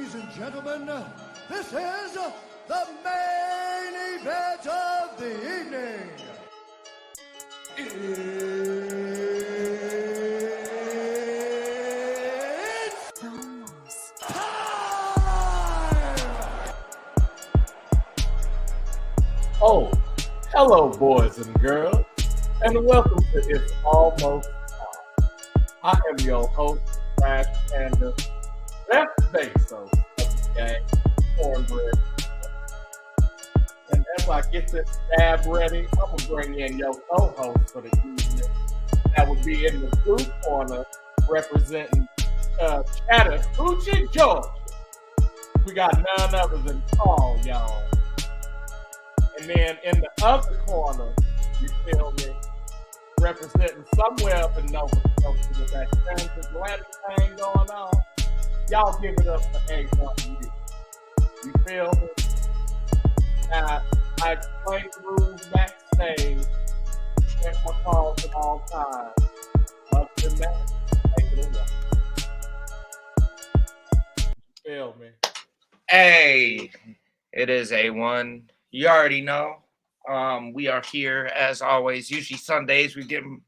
Ladies and gentlemen, this is the main event of the evening. It's time! Oh, hello, boys and girls, and welcome to It's Almost Time. I am your host, Flash Panda, left base of the gang, Cornbread. And as I get this stab ready, I'm going to bring in your co-host for the evening. That would be in the blue corner, representing Chattahoochee, Georgia. We got none other than Paul, y'all. And then in the other corner, you feel me, representing somewhere up in Nova Scotia with that transatlantic thing going on. Y'all give it up for A1U. You feel me? Now, I explained the rules backstage. Check my calls at all times. Other than that, take it away. You feel me? Hey, it is A1. You already know. We are here as always. Usually Sundays we getting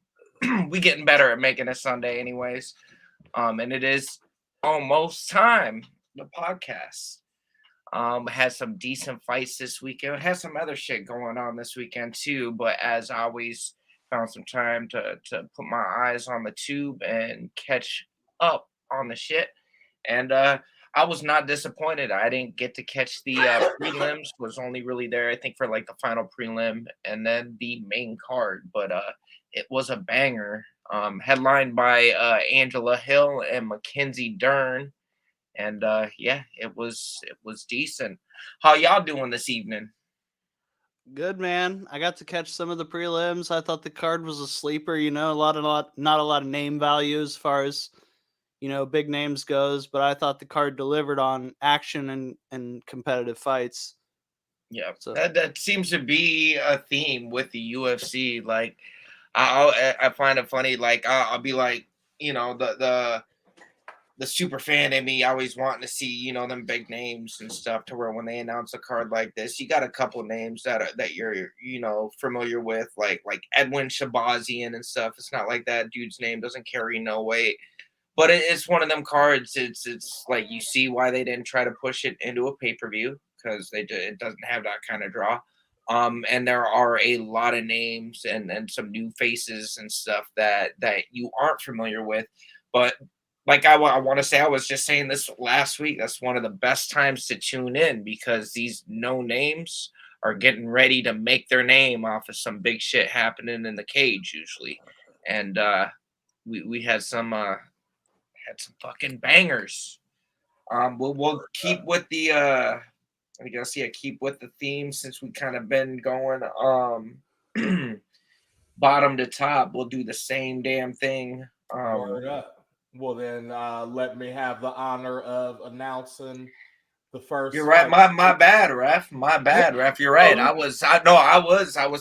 better at making a Sunday anyways. And it is almost time. The podcast had some decent fights this weekend. It had some other shit going on this weekend too. But as always, found some time to put my eyes on the tube and catch up on the shit. And I was not disappointed. I didn't get to catch the prelims. Was only really there, I think, for like the final prelim and then the main card. But it was a banger. Headlined by Angela Hill and Mackenzie Dern. And yeah, it was decent. How y'all doing this evening? Good, man. I got to catch some of the prelims. I thought the card was a sleeper. You know, not a lot of name value as far as big names goes, but I thought the card delivered on action and competitive fights. Yeah, So that seems to be a theme with the UFC. Like, I find it funny. Like, I'll be like, the super fan in me always wanting to see, them big names and stuff. To where when they announce a card like this, you got a couple names that you're familiar with, like Edwin Shabazian and stuff. It's not like that dude's name doesn't carry no weight. But it's one of them cards. It's like you see why they didn't try to push it into a pay-per-view because it doesn't have that kind of draw. And there are a lot of names and some new faces and stuff that you aren't familiar with. But like I want to say, I was just saying this last week. That's one of the best times to tune in because these no names are getting ready to make their name off of some big shit happening in the cage usually. And we had some fucking bangers. We'll keep with the keep with the theme since we kind of been going bottom to top. We'll do the same damn thing. Word up. Well then, let me have the honor of announcing the first. You're right. My bad, ref. My bad, ref. You're right. I was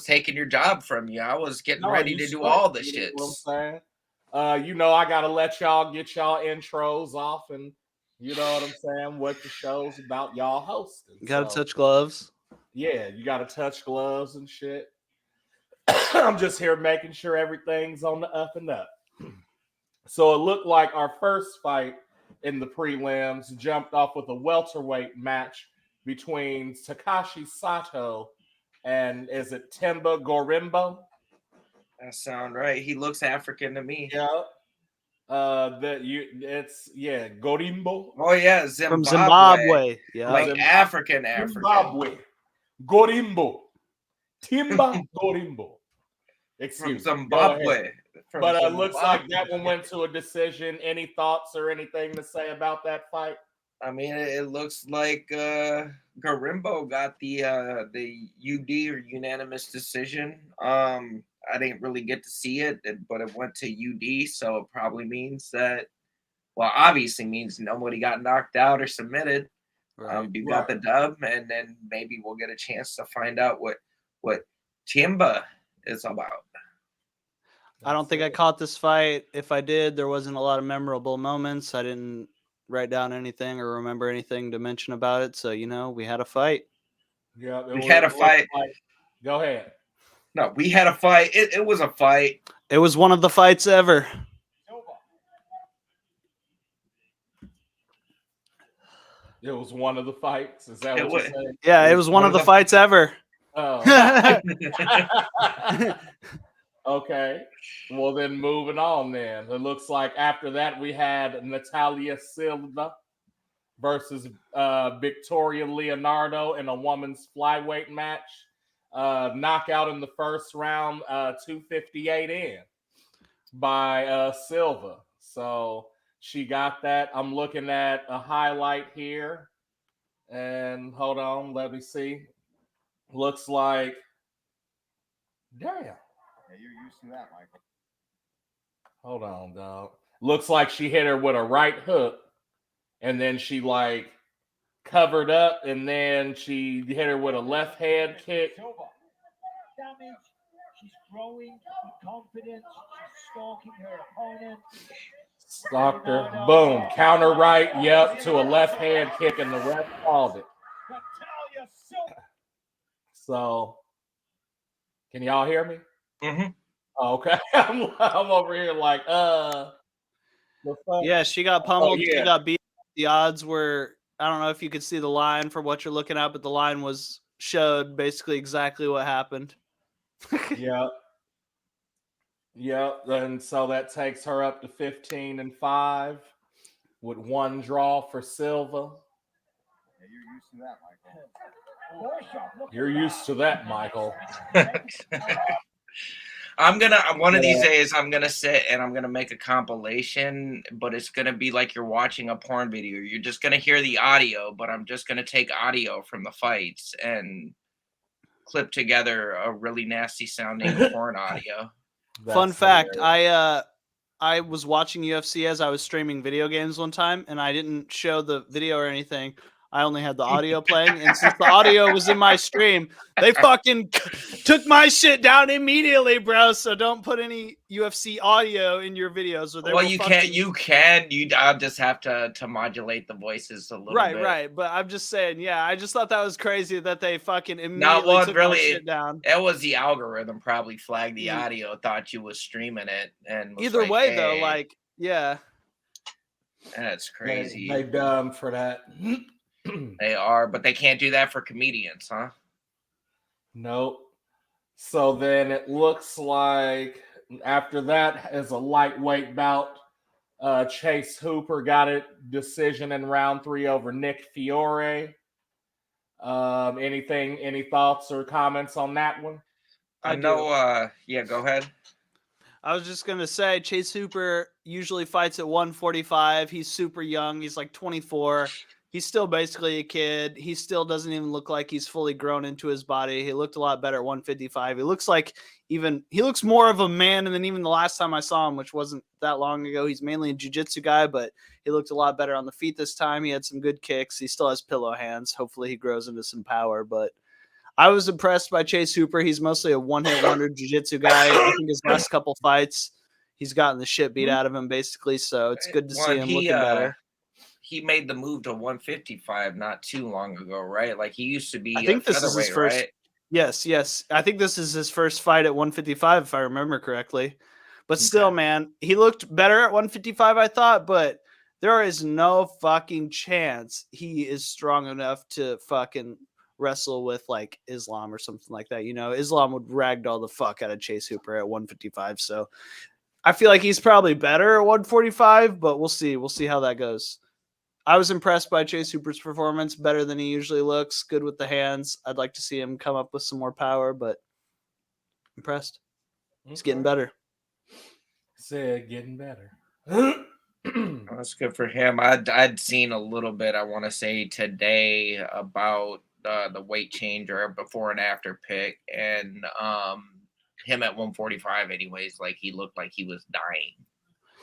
taking your job from you. I was getting ready to do all the shit. What I'm saying. I gotta let y'all get y'all intros off, and you know what I'm saying. What the show's about, y'all hosting. you gotta touch gloves. Yeah, you gotta touch gloves and shit. I'm just here making sure everything's on the up and up. So it looked like our first fight in the prelims jumped off with a welterweight match between Takashi Sato and is it Timba Gorimbo? That sound right. He looks African to me. Yeah. Gorimbo. Oh yeah, From Zimbabwe. Yeah. Like African. Zimbabwe. Gorimbo. Timba Gorimbo. From Zimbabwe. But it looks like that one went to a decision. Any thoughts or anything to say about that fight? I mean, it looks like Garimbo got the UD or unanimous decision. I didn't really get to see it, but it went to UD, so it probably means that. Well, obviously means nobody got knocked out or submitted. You got the dub, and then maybe we'll get a chance to find out what Tiime is about. I don't think I caught this fight. If I did, there wasn't a lot of memorable moments. I didn't write down anything or remember anything to mention about it. So, we had a fight. Yeah, We had a fight. Go ahead. No, we had a fight. It was a fight. It was one of the fights ever. It was one of the fights. Is that what you're saying? Yeah, it was one of the fights ever. Oh. Okay. Well, then moving on then. It looks like after that we had Natalia Silva versus Victoria Leonardo in a woman's flyweight match. Knockout in the first round, 258 in by Silva. So she got that. I'm looking at a highlight here. And hold on, let me see. Looks like, damn. Yeah, you're used to that, Michael. Hold on, dog. Looks like she hit her with a right hook, and then she like covered up, and then she hit her with a left hand kick. Damage. She's growing in confidence. She's stalking her opponent. Stalked her. Boom. Counter right. Yep. To a left hand kick, and the ref called it. Natalia Silva. So, can y'all hear me? Mm-hmm. Oh, okay. I'm over here like, Yeah, she got pummeled. yeah. She got beat. The odds were, I don't know if you could see the line for what you're looking at, but the line showed basically exactly what happened. Yep. Yep. And so that takes her up to 15-5 with one draw for Silva. Yeah, you're used to that, Michael. You're used to that, Michael. One of these days I'm gonna sit and I'm gonna make a compilation, but it's gonna be like you're watching a porn video. You're just gonna hear the audio, but I'm just gonna take audio from the fights and clip together a really nasty sounding porn audio. Fun fact, I was watching UFC as I was streaming video games one time, and I didn't show the video or anything. I only had the audio playing, and since the audio was in my stream, they fucking took my shit down immediately, bro. So don't put any UFC audio in your videos. Or Well, you can. I'll just have to modulate the voices a little bit. Right. But I'm just saying, yeah. I just thought that was crazy that they fucking immediately took my shit down. It was the algorithm probably flagged the audio, thought you was streaming it, and was either like, way hey. though, like yeah, that's crazy. They dumb for that. They are, but they can't do that for comedians, huh? Nope. So then it looks like after that is a lightweight bout. Chase Hooper got a decision in round 3 over Nick Fiore. Any thoughts or comments on that one? I know. Yeah, go ahead. I was just gonna say Chase Hooper usually fights at 145. He's super young. He's like 24. He's still basically a kid. He still doesn't even look like he's fully grown into his body. He looked a lot better at 155. He looks more of a man than even the last time I saw him, which wasn't that long ago. He's mainly a jiu-jitsu guy, but he looked a lot better on the feet this time. He had some good kicks. He still has pillow hands. Hopefully he grows into some power, but I was impressed by Chase Hooper. He's mostly a one-hit wonder jiu-jitsu guy. I think his last couple fights, he's gotten the shit beat out of him basically, so it's good to see him looking better. He made the move to 155 not too long ago, right? Like he used to be. I think this is his first. Right? Yes. I think this is his first fight at 155, if I remember correctly. But still, man, he looked better at 155, I thought. But there is no fucking chance he is strong enough to fucking wrestle with like Islam or something like that. Islam would ragdoll the fuck out of Chase Hooper at 155. So I feel like he's probably better at 145, but we'll see. We'll see how that goes. I was impressed by Chase Hooper's performance, better than he usually looks, good with the hands. I'd like to see him come up with some more power, but impressed. He's getting better. Said getting better. That's good for him. I'd seen a little bit, I want to say today, about the weight change or before and after pick, and him at 145 anyways, like he looked like he was dying.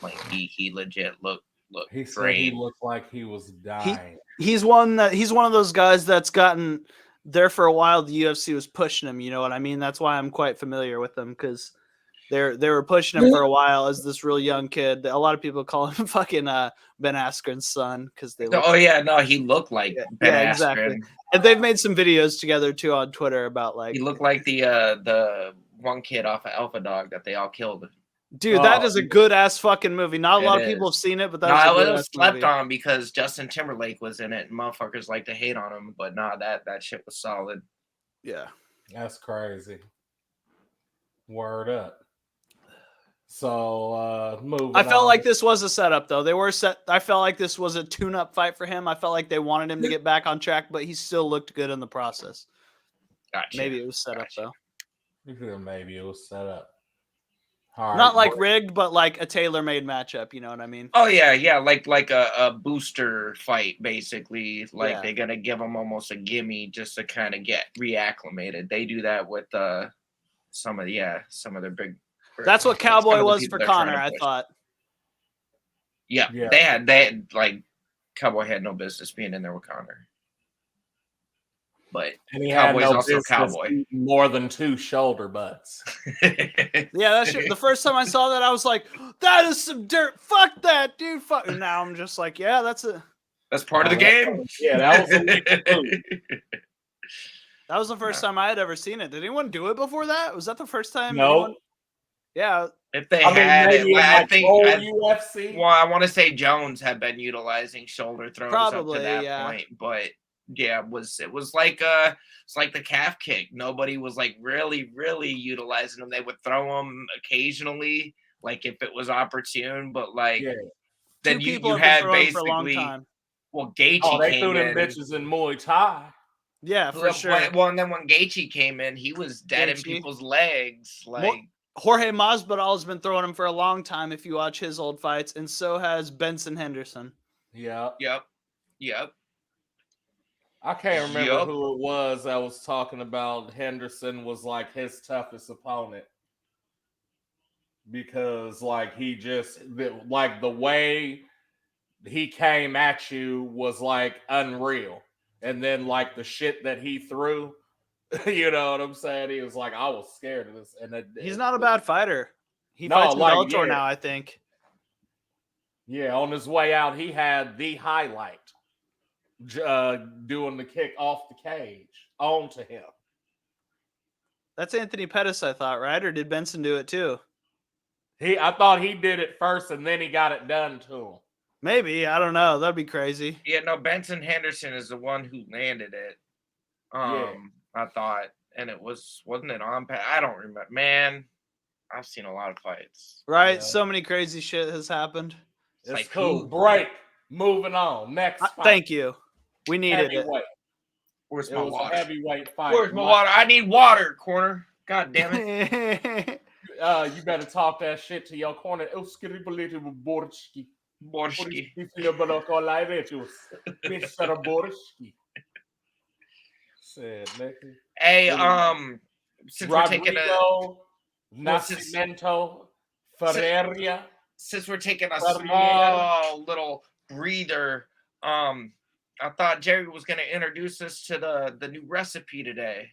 Like he legit looked he said great. He looked like he was dying. He's one of those guys that's gotten there for a while. The UFC was pushing him, you know what I mean? That's why I'm quite familiar with him, because They were pushing him for a while as this real young kid. A lot of people call him fucking Ben Askren's son because they look. Oh yeah, no, he looked like Ben Askren. Exactly. And they've made some videos together too on Twitter about like He looked like the one kid off of Alpha Dog that they all killed. dude, that is a good ass fucking movie. Not a lot of people have seen it, but that's a good it was ass slept movie. on because Justin Timberlake was in it, and motherfuckers like to hate on him. But nah, that shit was solid. Yeah, That's crazy. Word up. So moving I felt on. like this was a setup though. They were set. I felt like this was a tune-up fight for him. I felt like they wanted him to get back on track, but he still looked good in the process. Gotcha. Maybe it was set up though. Maybe it was set up. All Not right, like rigged, but like a tailor-made matchup. You know what I mean? Oh yeah, like a booster fight basically. Like Yeah. they're gonna give them almost a gimme just to kind of get reacclimated. They do that with some of their big. That's what like, some of Cowboy the was people for they're trying to Connor. I push. thought. Yeah, Yeah. they had like Cowboy had no business being in there with Connor. But and he Cowboy's had no also business Cowboy. eating more than 2 shoulder butts. Yeah, that shit. The first time I saw that, I was like, "That is some dirt. Fuck that, dude. Fuck." And now I'm just like, "Yeah, that's part of the game." Yeah, that was a move. that was the first time I had ever seen it. Did anyone do it before that? Was that the first time? No. Anyone? Yeah, If they I mean, had it, maybe in I like think. old I UFC. want to say Jones had been utilizing shoulder throws up Probably, to that yeah. point, but yeah, it was like it's like the calf kick. Nobody was like really utilizing them. They would throw them occasionally, like if it was opportune, but like Yeah. then two you people have had been throwing for a long basically time. well Gaethje Oh, they came threw them in. bitches in Muay Thai. Yeah, for sure. Well, and then when Gaethje came in, he was dead in Gaethje. people's legs. Like Jorge Masvidal has been throwing him for a long time. If you watch his old fights, and so has Benson Henderson. Yeah. Yep. I can't remember Yup. who it was that was talking about Henderson was like his toughest opponent. Because like he just like the way he came at you was like unreal. And then like the shit that he threw, you know what I'm saying? He was like, I was scared of this. And He's not a bad fighter. He No, fights in like, Bellator yeah. now, I think. Yeah, on his way out, he had the highlight doing the kick off the cage onto him. That's Anthony Pettis, I thought, right? Or did Benson do it too? I thought he did it first and then he got it done to him. Maybe. I don't know. That'd be crazy. Yeah, no, Benson Henderson is the one who landed it. Yeah. I thought, and it wasn't it on? I don't remember. Man, I've seen a lot of fights. Right? Yeah. So many crazy shit has happened. It's like, cool. who? Break. Moving on. Next fight. Thank you. We needed it. Heavyweight. Where's It my was a water? heavyweight fight. Where's my water? I need water, corner. God damn it. You better talk that shit to your corner. Borski. Borski. Mr. Borski. Said, nigga. Hey, since we're taking a Rodrigo Well, since- Nascimento Ferreira. since we're taking a Ferreira. small little breather, I thought Jerry was gonna introduce us to the new recipe today.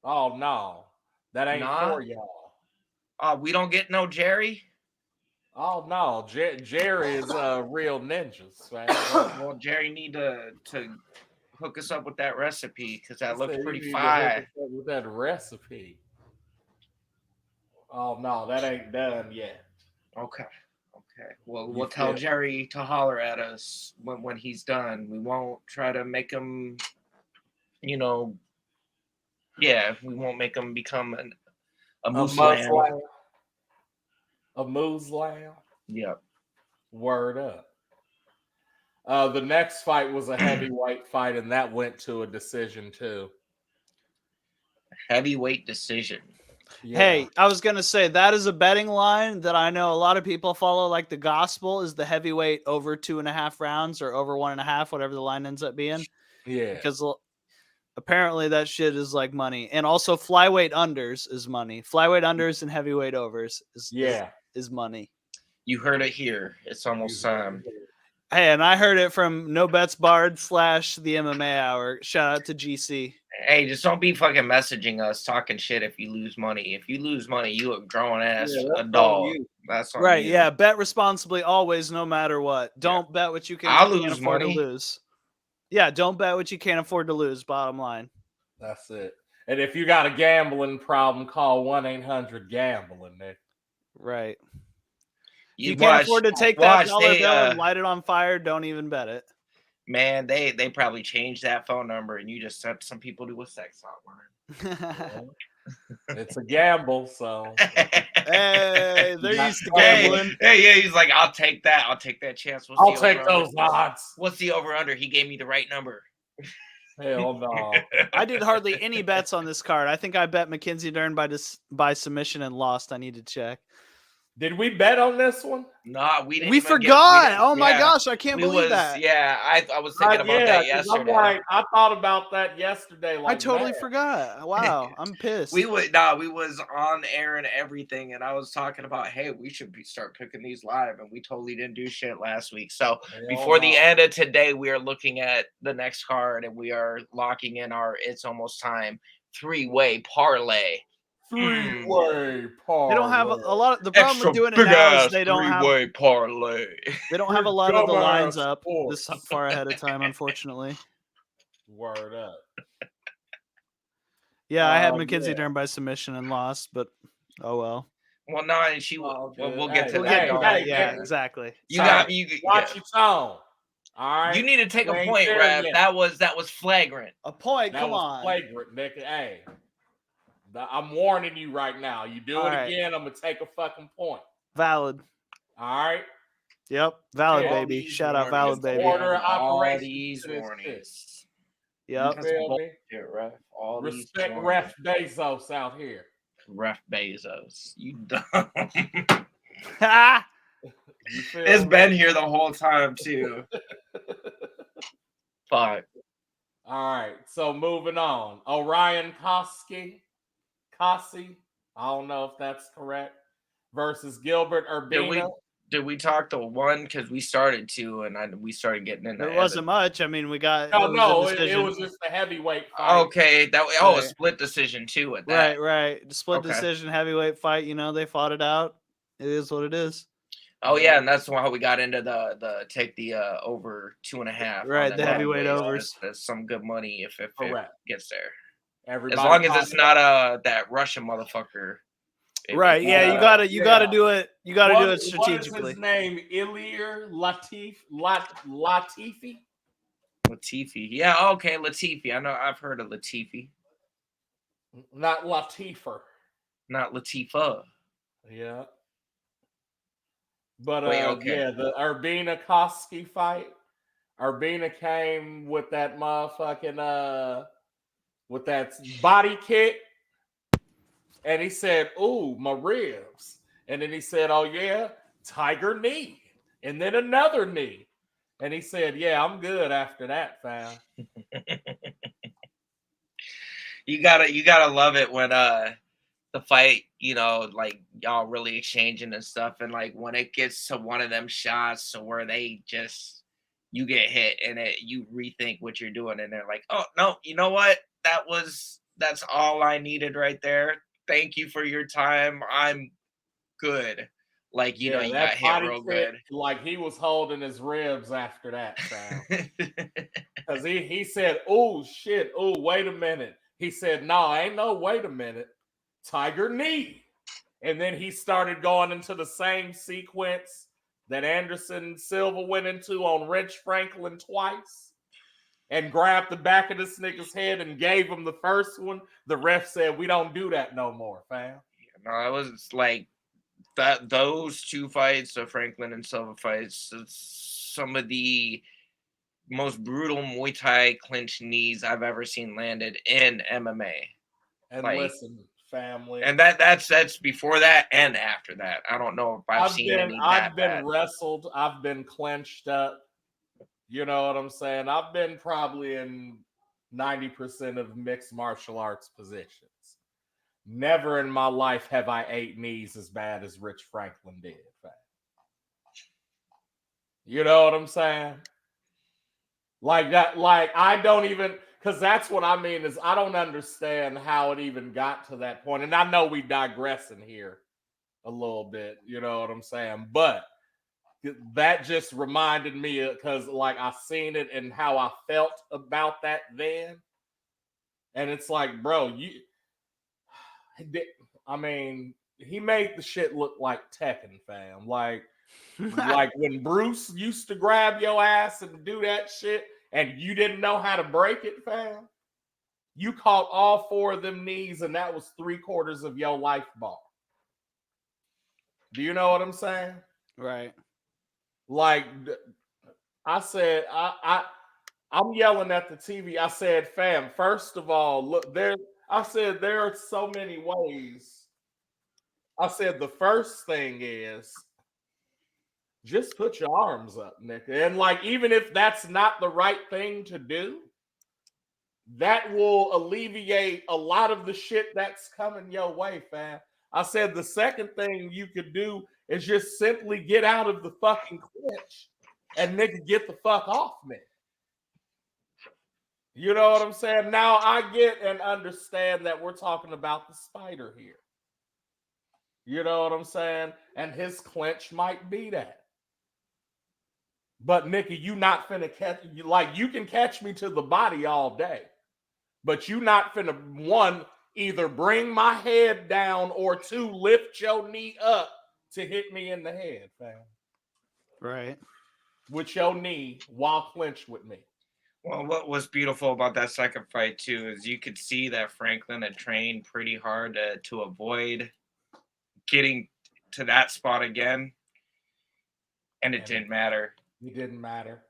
Oh no, that ain't Nah. for y'all. We don't get no Jerry. Oh no, Jerry is real ninjas, man. Well, Jerry need to hook us up with that recipe because that looks Said you pretty need to fire. hook us up with that recipe. Oh no, that ain't done yet. Okay. Well, You we'll tell feel- Jerry to holler at us when he's done. We won't try to make him, we won't make him become a moose lamb. A moose lamb. Yep. Word up. The next fight was a heavyweight fight, and that went to a decision too. Heavyweight decision. Yeah. Hey, I was gonna say that is a betting line that I know a lot of people follow. Like the gospel is the heavyweight over 2.5 rounds or over 1.5, whatever the line ends up being. Yeah. Because apparently that shit is like money, and also flyweight unders is money. Flyweight unders and heavyweight overs is money. You heard it here. It's almost time. Hey, and I heard it from No Bets Barred / the MMA Hour. Shout out to GC. Hey, just don't be fucking messaging us talking shit if you lose money. If you lose money, you a grown ass Yeah, that's on adult. you. That's on Right, you. yeah. Bet responsibly always, no matter what. Don't bet what you I'll can't lose afford money. to lose. Yeah, don't bet what you can't afford to lose, bottom line. That's it. And if you got a gambling problem, call 1-800-GAMBLING, Nick. Right. If You you can't watch, afford to take that watch. dollar They, bill and light it on fire, don't even bet it. man, they probably changed that phone number, and you just sent some people to a sex hotline. It's a gamble, so Hey, they're got used to hey, gambling. Hey, yeah, he's like, I'll take that. I'll take that chance. What's I'll the take over-under? those odds. What's the over under? He gave me the right number. Hell no. I did hardly any bets on this card. I think I bet Mackenzie Dern by submission and lost. I need to check. Did we bet on this one? Nah, we didn't. We even forgot. didn't- Oh my yeah. gosh, I can't believe that. Yeah, I was thinking about Yeah, that 'cause yesterday. I'm like, I thought about that yesterday. I Like, totally man. forgot. Wow, I'm pissed. we was on air and everything, and I was talking about, hey, we should start picking these live, and we totally didn't do shit last week. So before the end of today, we are looking at the next card, and we are locking in our It's Almost Time 3-way parlay. 3-way parlay. They don't have a lot of the problem Extra with doing it big now is ass they don't have 3-way parlay. they don't have a lot of the lines Dumbass up sports. this far ahead of time, unfortunately. Word up. Yeah, I had Oh, Mackenzie yeah. Dern by submission and lost, but oh well. Well, no, and she will. Oh, Well, good. we'll get to Hey, that. hey, Don't hey, worry. Yeah, nigga. exactly. You Hey, got you. watch your tone. All right. You need to take You a ain't point, there Rev. yet. That was flagrant. A point, That come was on. flagrant, nigga. Hey, I'm warning you right now. You do All it right. again, I'm gonna take a fucking point. Valid. All right. Yep. Valid, Yeah, baby. these Shout out warnings, valid, baby. Order of all operations these to this warnings. Yep. You feel me? Bullshit, Ref. All Respect these Ref Bezos out here. Ref Bezos. You dumb. Ha! You feel It's me? been here the whole time too. Fuck. All right. So moving on. Orion Koski. I don't know if that's correct. Versus Gilbert Urbina. Did we talk to one? Because we started to, and we started getting into. There wasn't much. I mean, we got No, a it decision. was just a heavyweight fight. Okay, a Right. split decision too. At that, Right. Split Okay. decision heavyweight fight. You know, they fought it out. It is what it is. Oh yeah, and that's how we got into the take the over 2.5. Right, on the heavyweight overs. That's some good money if it Correct. gets there. Everybody As long as it's talking not that Russian motherfucker. Right. Yeah, you gotta do it. You gotta do it strategically. What is his name? Ilir Latifi? Latifi. Yeah, okay, Latifi. I know I've heard of Latifi. Not Latifer. Not Latifa. Yeah. But Wait, okay. yeah, the Urbina Koski fight. Urbina came with that motherfucking with that body kick. And he said, "Ooh, my ribs." And then he said, "Oh yeah, tiger knee." And then another knee. And he said, "Yeah, I'm good after that, fam." You gotta love it when the fight, like y'all really exchanging and stuff, and like when it gets to one of them shots to where they just you get hit and you rethink what you're doing, and they're like, "Oh no, you know what? That's all I needed right there. Thank you for your time. I'm good." Like, you got hit real good. Like he was holding his ribs after that, fam. Because he said, "Oh shit, oh wait a minute." He said, "No, ain't no wait a minute. Tiger knee." And then he started going into the same sequence that Anderson Silva went into on Rich Franklin twice and grabbed the back of this nigga's head and gave him the first one. The ref said, "We don't do that no more, fam." No, it was like that. Those two fights, the Franklin and Silva fights, it's some of the most brutal Muay Thai clinch knees I've ever seen landed in MMA. And like, listen, family. And that's before that and after that. I don't know if I've seen any. I've been wrestled. I've been clenched up. You know what I'm saying? I've been probably in 90% of mixed martial arts positions. Never in my life have I ate knees as bad as Rich Franklin did. You know what I'm saying? Like that, like I don't even, because that's what I mean is I don't understand how it even got to that point. And I know we digressing here a little bit, you know what I'm saying? But that just reminded me because like I seen it and how I felt about that then. And it's like, bro, I mean, he made the shit look like Tekken, fam. Like when Bruce used to grab your ass and do that shit, and you didn't know how to break it, fam. You caught all 4 of them knees, and that was 3/4 of your life bar. Do you know what I'm saying? Right. Like I said, I'm yelling at the TV. I said, fam, first of all, look there. I said there are so many ways. I said the first thing is just put your arms up, Nick. And like, even if that's not the right thing to do, that will alleviate a lot of the shit that's coming your way, fam. I said the second thing you could do is just simply get out of the fucking clinch and nigga get the fuck off me. You know what I'm saying? Now I get and understand that we're talking about the spider here. You know what I'm saying? And his clinch might be that. But nigga, you not finna catch you like you can catch me to the body all day. But you not finna one either bring my head down or 2 lift your knee up to hit me in the head, fam. Right. With your knee while clinched with me. Well, what was beautiful about that second fight too is you could see that Franklin had trained pretty hard to avoid getting to that spot again, and it didn't matter. It didn't matter.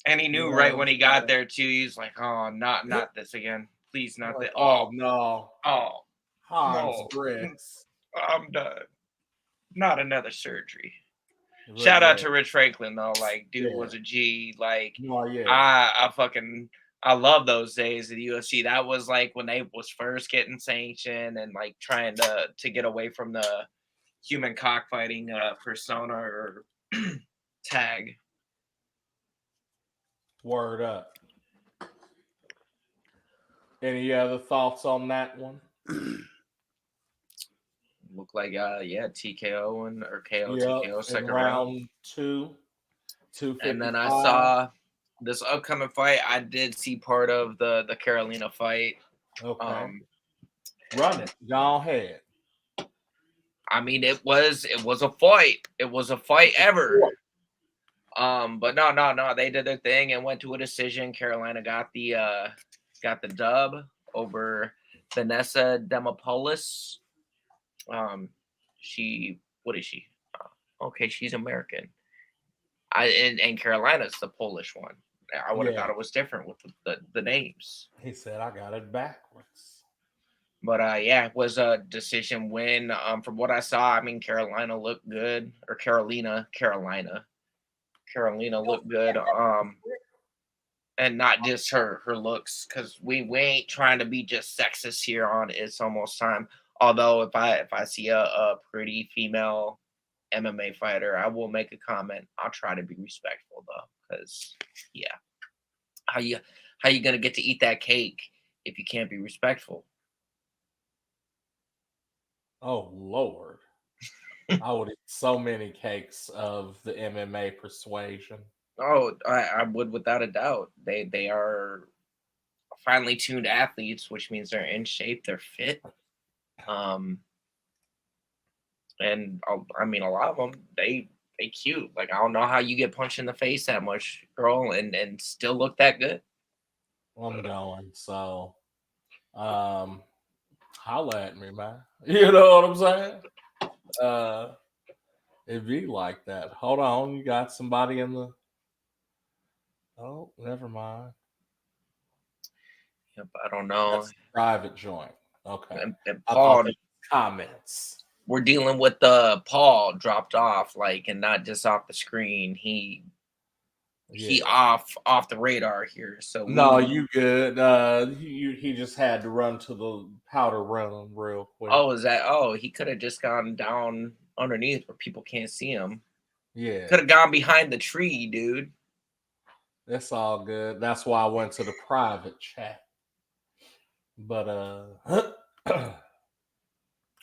And he knew right when he got there too. He's like, "Oh, not this again, please, not that." Oh no! Oh, Hans no. Bricks. I'm done. Not another surgery. Shout out to Rich Franklin though. Like, dude was a G. Like, I love those days of the UFC. That was like when they was first getting sanctioned and like trying to get away from the human cockfighting persona or tag. Word up. Any other thoughts on that one? Look like TKO and or KO Yep, TKO second round 2. 255. And then I saw this upcoming fight. I did see part of the Carolina fight. Okay. Run it. Go ahead. I mean, it was a fight. It was a fight ever. But no. They did their thing and went to a decision. Carolina got the dub over Vanessa Demopoulos. What is she? Okay, she's American. And Carolina's the Polish one. I would have thought it was different with the names. He said I got it backwards. But it was a decision win. From what I saw, I mean Carolina looked good, or Carolina looked good. And not just her looks, because we ain't trying to be just sexist here on It's Almost Time. Although if I see a pretty female MMA fighter, I will make a comment. I'll try to be respectful though, because how you gonna get to eat that cake if you can't be respectful? Oh Lord. I would eat so many cakes of the MMA persuasion. Oh, I would without a doubt. They are finely tuned athletes, which means they're in shape, they're fit. And I mean, a lot of them, they cute. Like, I don't know how you get punched in the face that much, girl, and still look that good. I'm going. So, holla at me, man. You know what I'm saying? It be like that. Hold on, you got somebody in the. Oh, never mind. Yep, I don't know. That's a private joint. Okay. And Paul comments. We're dealing with Paul dropped off, like, and not just off the screen. He off the radar here. So no, you good. He just had to run to the powder room real quick. Oh, is that? Oh, he could have just gone down underneath where people can't see him. Yeah, could have gone behind the tree, dude. It's all good. That's why I went to the private chat. But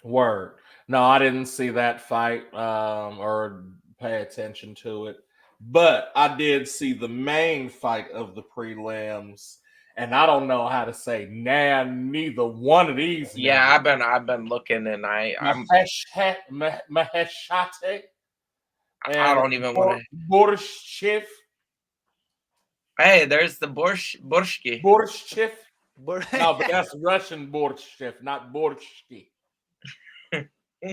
word. No, I didn't see that fight or pay attention to it. But I did see the main fight of the prelims, and I don't know how to say neither one of these Yeah, names. I've been looking, and I'm Maheshate I and don't even want to. Borshchev. Hey, there's the Borshki. Borshchev. But No, but that's Russian Borshchev, not Borshki.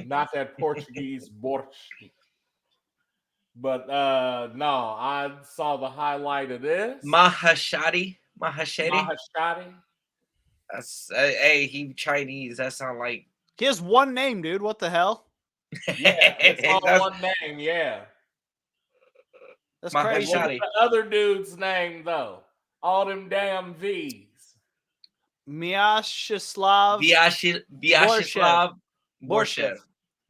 Not that Portuguese Borshki. But no, I saw the highlight of this. Mahashadi. Mahashati. That's hey, he Chinese. That sound like he has one name, dude. What the hell? Yeah, it's all that's one name, yeah. That's And crazy. what's Mahashadi. the other dude's name though? All them damn V's. Vyacheslav Vyacheslav Borshev. Borshev.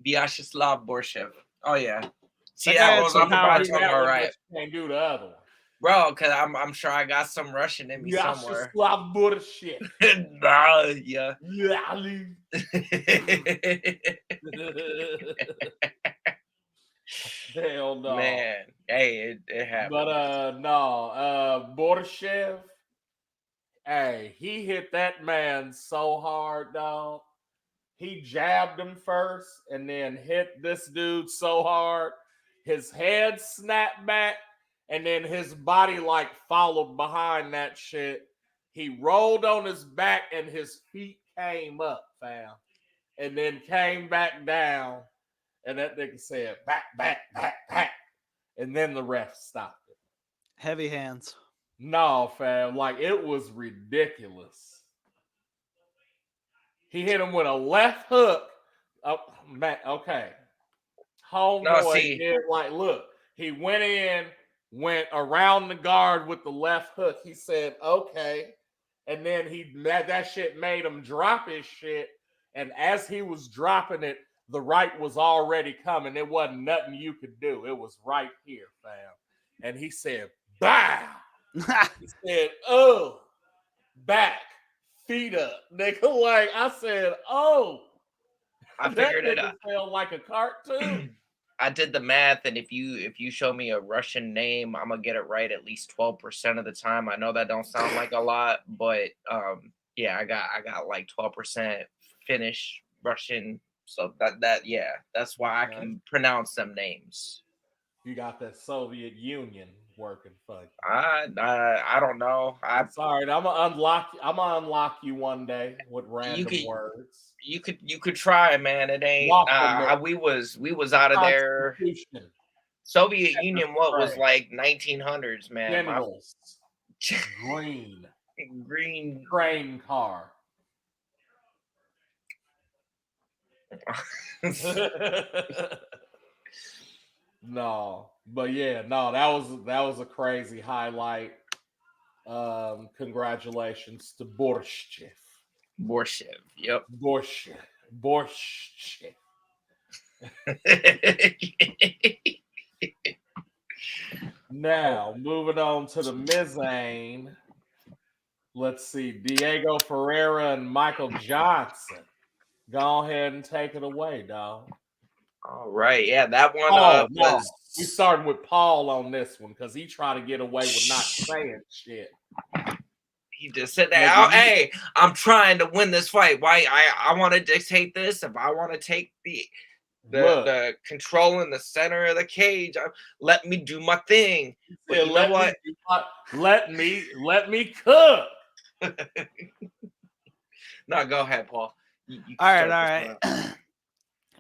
Vyacheslav Borshev. Oh yeah. See That guy that had was some off the You power. can do tongue that all one, but right, you can't do the other one. bro. Because I'm sure I got some Russian in me somewhere. Vyacheslav Borshev. Nah, yeah. Hell no. Man, hey, it happened. But no, Borshev, hey, he hit that man so hard, dog. He jabbed him first and then hit this dude so hard. His head snapped back and then his body like followed behind that shit. He rolled on his back and his feet came up, fam. And then came back down. And that nigga said, back, back, back, back. And then the ref stopped it. Heavy hands. No, fam. Like, it was ridiculous. He hit him with a left hook. Oh, man, okay. Homeboy see. did like, look, he went around the guard with the left hook. He said, okay. And then that shit made him drop his shit. And as he was dropping it, the right was already coming. It wasn't nothing you could do. It was right here, fam. And he said, bow. He said, oh, back, feet up. Nigga, like, I said, oh. I That figured it nigga out. felt like a cartoon. I did the math, and if you show me a Russian name, I'm gonna get it right at least 12% of the time. I know that don't sound like a lot, but yeah, I got like 12% Finnish, Russian. So that's why I can pronounce them names. You got that Soviet Union working for you. I don't know. It's all right. I'm gonna unlock you one day with random words. You could try, man. It ain't. We was out of there. Soviet Union. What was like 1900s, man? Genitals. Green train car. No, but yeah, no, that was a crazy highlight. Congratulations to Borshev. Yep. Borshev. Now, moving on to the Mizane. Let's see, Diego Ferreira and Michael Johnson. Go ahead and take it away, dog. All right, yeah, that one was. We starting with Paul on this one because he tried to get away with not saying shit. He just said that. Hey, I'm trying to win this fight. Why I want to dictate this. If I want to take the control in the center of the cage, let me do my thing. But you know what? Let me cook. No, go ahead, Paul. All right.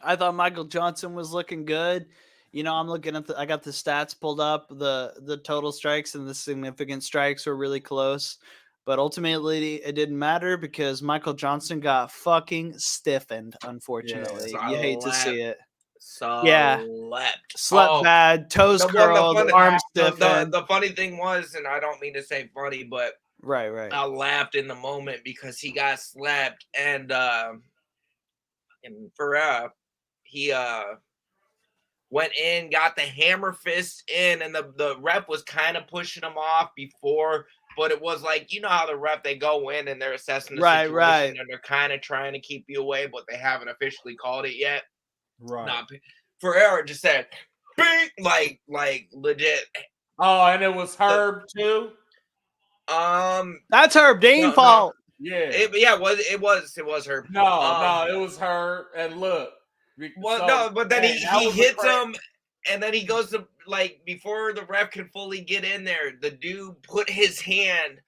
I thought Michael Johnson was looking good. You know, I'm looking at I got the stats pulled up. The total strikes and the significant strikes were really close. But ultimately, it didn't matter because Michael Johnson got fucking stiffened, unfortunately. Yeah, you hate to see it. Slept bad, toes curled, arms stiffened. The funny thing was, and I don't mean to say funny, but right. I laughed in the moment because he got slapped, and Ferreira, he went in, got the hammer fist in, and the ref was kind of pushing him off before, but it was like, you know how the ref, they go in and they're assessing the Right, situation right. and they're kind of trying to keep you away, but they haven't officially called it yet. Right. Nah, Ferreira just said, "Bing!" like legit. Oh, and it was Herb too. That's Herb Dean No, fault. Yeah. it was her. No, it was her. And look, Well, so, no, but then man, that he was a hits him, and then he goes to, like, before the ref can fully get in there, the dude put his hand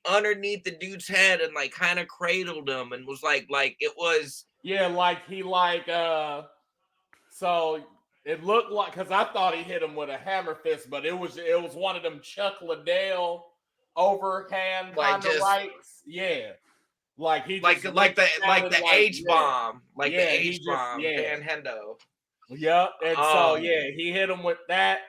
underneath the dude's head and like kind of cradled him and was like it was. Yeah, like he so it looked like, because I thought he hit him with a hammer fist, but it was one of them Chuck Liddell overhand Like, kind of just rights. Yeah. Like he like just like the sounded the H bomb, he the H just bomb, Van Hendo. Yep. And so he hit him with that,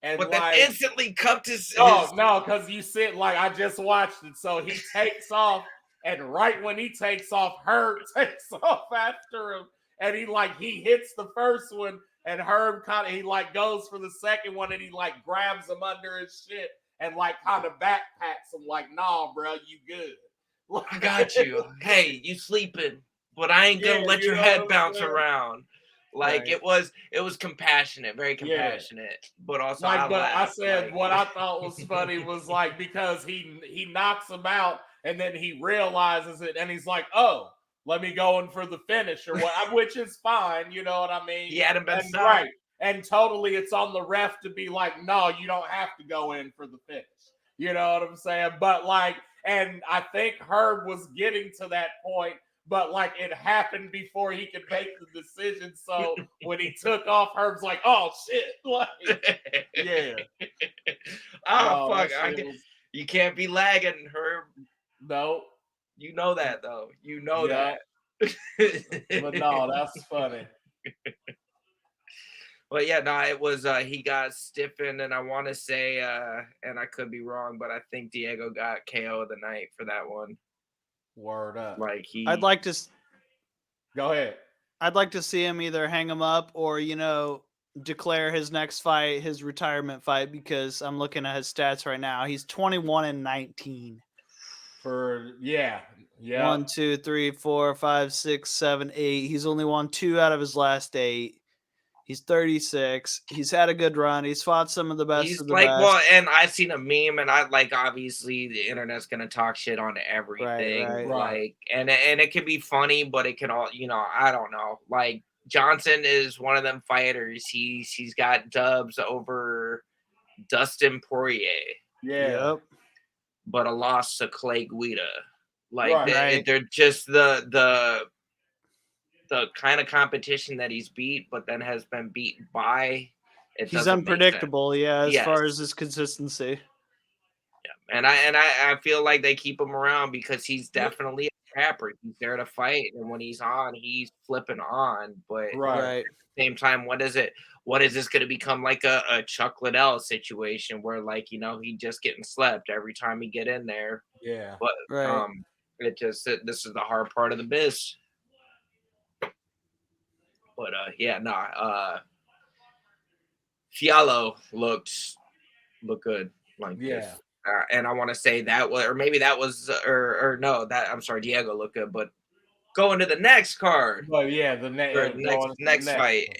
and But like then instantly cupped his. no, because you said, like, I just watched it. So he takes off, and right when he takes off, Herb takes off after him, and he hits the first one, and Herb he goes for the second one, and he grabs him under his shit and kind of backpats him like, "Nah, bro, you good." I got you. Hey, you sleeping, but I ain't gonna let your head bounce around. Like, right. it was compassionate, very compassionate, but also I said what I thought was funny was because he knocks him out and then he realizes it and he's like, "Oh, let me go in for the finish," or what, which is fine, you know what I mean? He hadn't been stopped. Right. And totally it's on the ref to be like, "No, you don't have to go in for the finish." You know what I'm saying? But and I think Herb was getting to that point, but it happened before he could make the decision. So when he took off, Herb's like, "Oh shit!" Yeah. Oh, fuck! You can't be lagging, Herb. No. You know that, though. You know that. But no, that's funny. But yeah, no, it was he got stiffened, and I want to say, and I could be wrong, but I think Diego got KO of the night for that one. Word up. I'd like to go ahead. I'd like to see him either hang him up or, declare his next fight his retirement fight, because I'm looking at his stats right now. He's 21-19. For 1, 2, 3, 4, 5, 6, 7, 8. He's only won 2 out of his last 8. He's 36. He's had a good run. He's fought some of the best He's of the best. well, and I've seen a meme, and I obviously the internet's gonna talk shit on everything, right. And it can be funny, but it can all, I don't know. Like, Johnson is one of them fighters. He's got dubs over Dustin Poirier. Yeah. Yep. But a loss to Clay Guida. They're just the kind of competition that he's beat, but then has been beaten by. He's unpredictable, as far as his consistency. Yeah, and I feel like they keep him around because he's definitely a scrapper. He's there to fight, and when he's on, he's flipping on. But right. At the same time, what is it? What is this going to become, like a Chuck Liddell situation where, he just getting slept every time he get in there? Yeah. But this is the hard part of the biz. But Fiallo looked good. This. And I want to say that was, or maybe that was, or no, that, I'm sorry, Diego looked good. But going to the next card. Well, the next fight.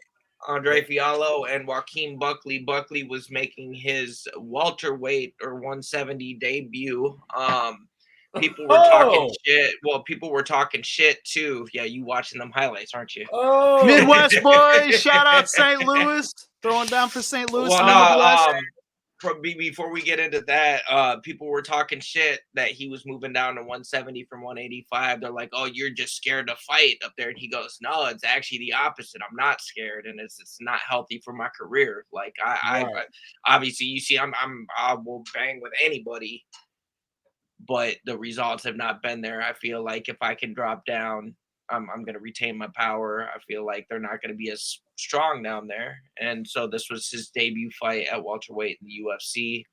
Andre Fiallo and Joaquin Buckley. Buckley was making his welterweight or 170 debut. People were talking shit. Well, people were talking shit too. Yeah, you watching them highlights, aren't you? Oh, Midwest boys! Shout out St. Louis, throwing down for St. Louis. Before we get into that, people were talking shit that he was moving down to 170 from 185. They're like, "Oh, you're just scared to fight up there." And he goes, "No, it's actually the opposite. I'm not scared, and it's not healthy for my career. Like, I obviously, you see, I will bang with anybody, but the results have not been there. I feel like if I can drop down, I'm going to retain my power. I feel like they're not going to be as strong down there." And so this was his debut fight at welterweight in the UFC.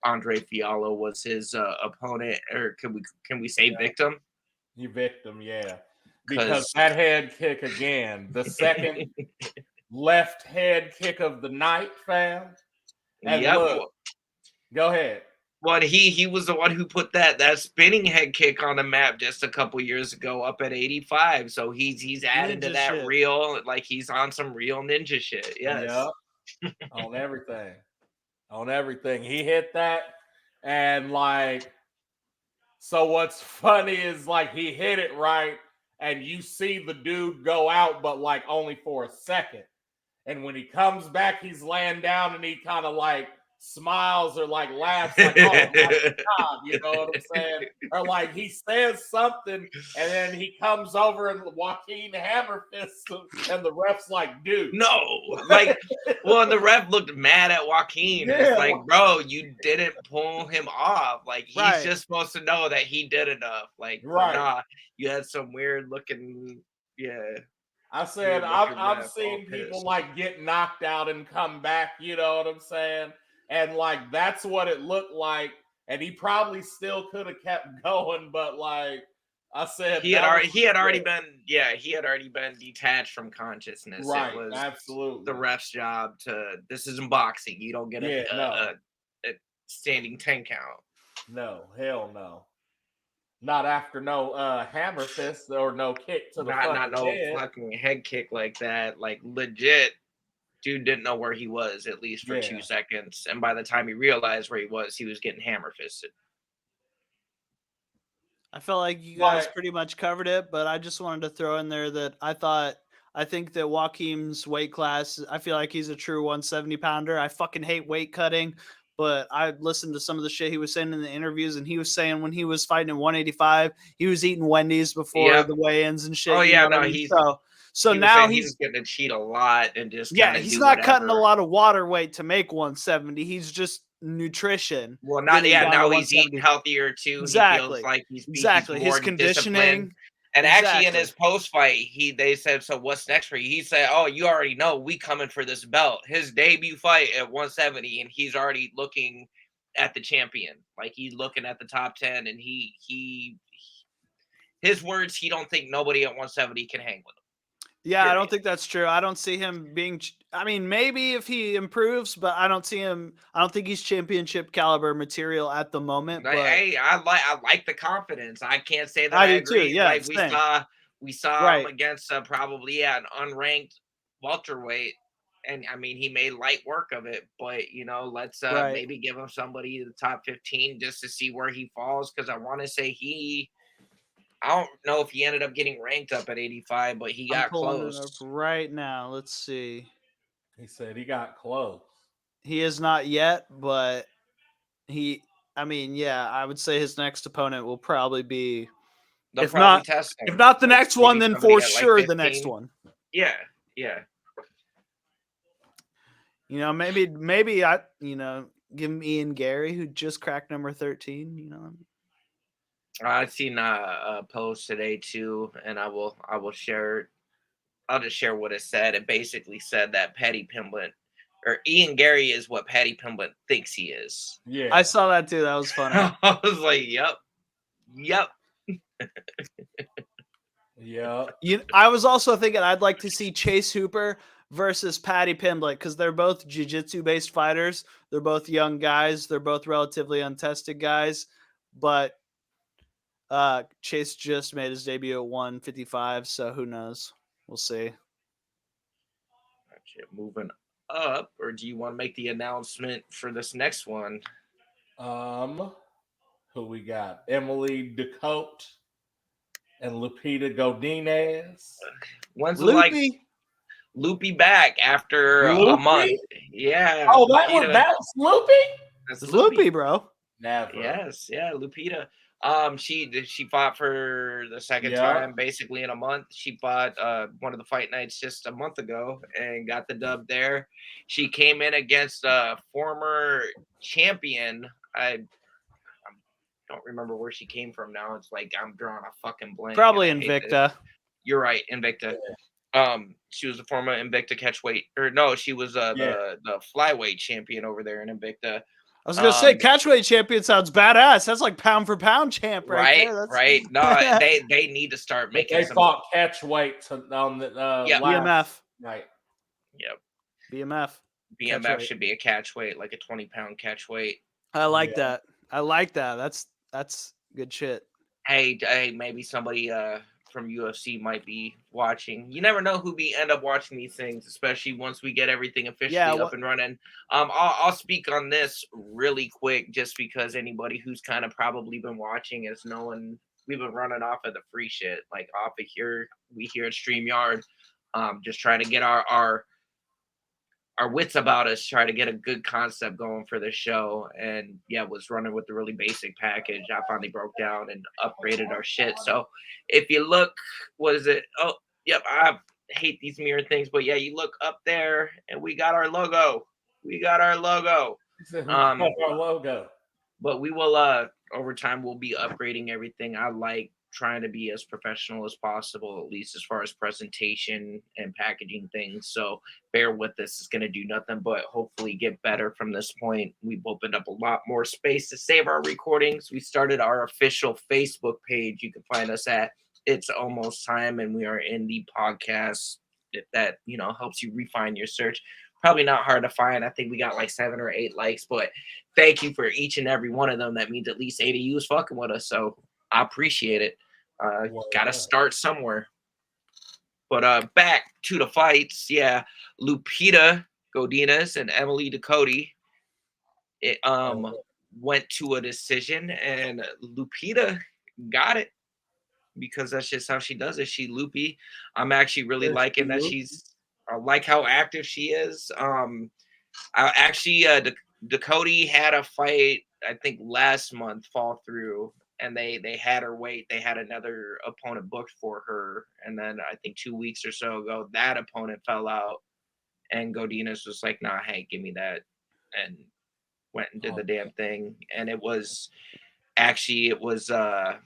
Andre Fiallo was his opponent, or can we say victim? You victim, yeah. Because that head kick again, the second left head kick of the night, fam. And Yep. look, go ahead. Well, he was the one who put that spinning head kick on the map just a couple years ago up at 85. So he's adding to Ninja that shit. real, like he's on some real ninja shit. Yes. Yep. On everything. On everything. He hit that. And like, so what's funny is like he hit it right, and you see the dude go out, but like only for a second. And when he comes back, he's laying down and he kind of like smiles or like laughs, like, oh my God, you know what I'm saying? Or like he says something and then he comes over and Joaquin hammer fists him, and the ref's like, dude. No, like, well, and the ref looked mad at Joaquin. Yeah. It's like, bro, you didn't pull him off. Like, he's Right. just supposed to know that he did enough. Like, Right. nah, you had some weird looking, yeah. I said, Dude, look at I've ref, seen all people pissed. like get knocked out and come back, you know what I'm saying? And like that's what it looked like. And he probably still could have kept going, but like I said, He had already been detached from consciousness. Right, It was absolutely the ref's job to. This isn't boxing. You don't get a standing 10 count. No, hell no. Not after no hammer fist or no kick to the Not no head. fucking head kick like that. Like legit, dude didn't know where he was at least for 2 seconds, and by the time he realized where he was getting hammer fisted. I felt like you guys pretty much covered it, but I just wanted to throw in there that I think that Joaquin's weight class, I feel like he's a true 170 pounder. I fucking hate weight cutting, but I listened to some of the shit he was saying in the interviews, and he was saying when he was fighting in 185, he was eating Wendy's before the weigh-ins and shit. Oh yeah, no, so now he's getting to cheat a lot and just he's not cutting a lot of water weight to make 170. He's just nutrition. Well, now he's eating healthier too. Exactly. He feels like he's his conditioning. And actually, in his post fight, they said, "So what's next for you?" He said, "Oh, you already know we coming for this belt." His debut fight at 170, and he's already looking at the champion. Like he's looking at the top 10, and his words, he don't think nobody at 170 can hang with him. Yeah, I don't think that's true. I don't see him being. I mean, maybe if he improves, but I don't see him. I don't think he's championship caliber material at the moment. But hey, I like the confidence. I can't say that I I do agree. too. Yeah, like we saw him against probably an unranked welterweight, and I mean he made light work of it. But let's maybe give him somebody in the top 15 just to see where he falls, because I want to say I don't know if he ended up getting ranked up at 85, but he got close. It up right now. Let's see. He said he got close. He is not yet, but I would say his next opponent will probably be, if not the next one, then for sure the next one. Yeah. Maybe I, give him Ian Gary, who just cracked number 13, I've seen a post today too, and I will share. I'll just share what it said. It basically said that Paddy Pimblett, or Ian Gary, is what Paddy Pimblett thinks he is. Yeah, I saw that too. That was funny. I was like, yep. Yeah. I was also thinking I'd like to see Chase Hooper versus Paddy Pimblett, because they're both jiu-jitsu based fighters. They're both young guys. They're both relatively untested guys, but Chase just made his debut at 155, so who knows? We'll see. Okay, moving up, or do you want to make the announcement for this next one? Who we got? Emily DeCote and Lupita Godinez. When's Loopy? Loopy back after a month? Yeah. Oh, that's Loopy? That's Loopy, bro. Never. Yes, yeah, Lupita. She fought for the second time basically in a month. She fought one of the fight nights just a month ago and got the dub there. She came in against a former champion. I don't remember where she came from now. It's like I'm drawing a fucking blank. Probably Invicta. You're right, Invicta. Yeah. She was a former Invicta catchweight, or no, she was the flyweight champion over there in Invicta. I was gonna say catchweight champion sounds badass. That's like pound for pound champ, right there. Right. No, they need to start making. They fought catchweight on the EMF. Right. Yep. BMF. BMF Catch weight. should be a catch weight, like a 20-pound catch weight. I like Yeah. that. I like that. That's good shit. Hey, maybe somebody from UFC might be watching. You never know who be end up watching these things, especially once we get everything officially up what and running. I'll speak on this really quick, just because anybody who's kind of probably been watching is knowing we've been running off of the free shit, like off of here. We here at StreamYard, just trying to get our wits about us, try to get a good concept going for the show. And yeah, was running with the really basic package. I finally broke down and upgraded our shit. So if you look, was it? Oh, yep. I hate these mirror things, but yeah, you look up there and we got our logo. We got our logo. Um, Our logo. but we will over time we'll be upgrading everything. I like trying to be as professional as possible, at least as far as presentation and packaging things. So bear with us. It's going to do nothing but hopefully get better from this point. We've opened up a lot more space to save our recordings. We started our official Facebook page. You can find us at It's Almost Time, and we are in the podcast. If that helps you refine your search, probably not hard to find. I think we got like 7 or 8 likes, but thank you for each and every one of them. That means at least 8 of you is fucking with us, so I appreciate it. Gotta start somewhere. But back to the fights. Yeah, Lupita Godinez and Emily Ducote, it went to a decision, and Lupita got it, because that's just how she does it. She loopy. I'm actually really liking that I like how active she is. I actually Ducote had a fight, I think last month, fall through, and they had her wait. They had another opponent booked for her, and then I think 2 weeks or so ago that opponent fell out, and Godinez was like, "Nah, hey, give me that," and went and did the damn thing. And it was a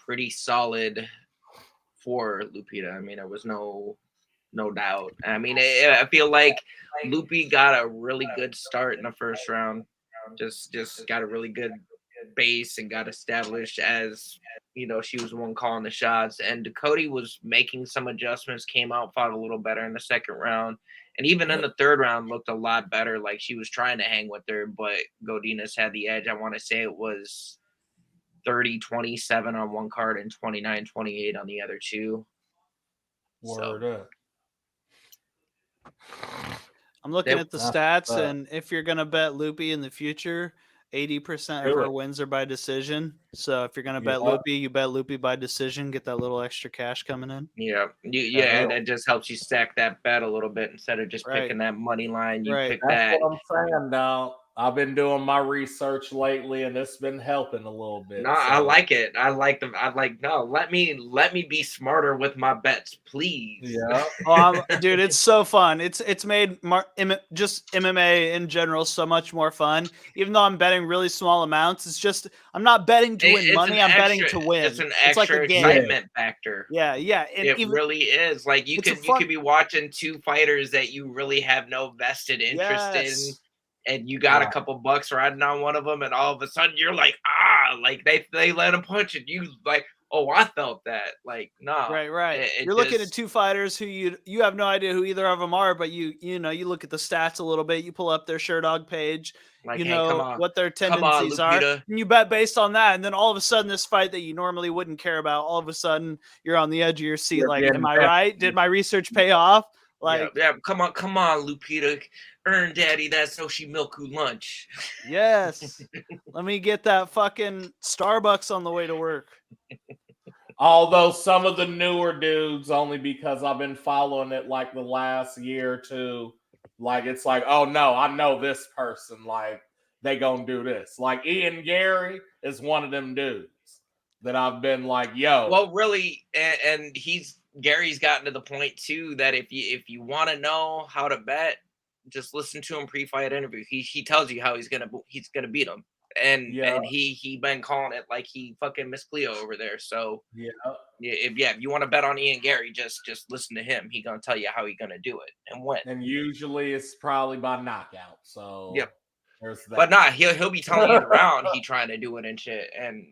pretty solid for Lupita. I mean, there was no doubt. I mean, I feel like Loopy got a really good start in the first round. Just got a really good base and got established as she was the one calling the shots. And Ducote was making some adjustments, came out, fought a little better in the second round, and even in the third round looked a lot better. Like she was trying to hang with her, but Godinez had the edge. I want to say it was 30-27 on one card and 29-28 on the other two. Word up. I'm looking at the stats, and if you're gonna bet Loopy in the future, 80% of her wins are by decision. So if you're gonna bet Loopy, you bet Loopy by decision. Get that little extra cash coming in. Yeah, and that just helps you stack that bet a little bit instead of just picking that money line. You pick that. That's what I'm saying, dog. I've been doing my research lately, and it's been helping a little bit. No, I like it. I like them. No. Let me be smarter with my bets, please. Yeah, dude, it's so fun. It's made just MMA in general so much more fun. Even though I'm betting really small amounts, it's just I'm not betting to win money. I'm betting to win. It's an extra like a excitement factor. Yeah. And it really is. Like you could be watching two fighters that you really have no vested interest in. And you got a couple bucks riding on one of them, and all of a sudden you're like, like they let him punch, and you like, oh, I felt that. Like, no, right. You're looking at two fighters who you have no idea who either of them are, but you look at the stats a little bit. You pull up their Sherdog page, like, you hey, know what their tendencies are, and you bet based on that. And then all of a sudden, this fight that you normally wouldn't care about, all of a sudden you're on the edge of your seat. Like, am I right? Did my research pay off? Like, yeah, come on, Lupita, earn daddy that Soshi Milku lunch. Yes, let me get that fucking Starbucks on the way to work. Although some of the newer dudes, only because I've been following it like the last year or two, like it's like, oh no, I know this person, like they gonna do this. Like Ian Gary is one of them dudes that I've been like, yo. Well, really, and Gary's gotten to the point too that if you want to know how to bet, just listen to him pre-fight interview. He tells you how he's gonna beat him, and he been calling it like he fucking Miss Cleo over there. So if you want to bet on Ian Gary, just listen to him. He gonna tell you how he gonna do it and when. And usually it's probably by knockout. So there's that. But he'll be telling you the round he trying to do it and shit, and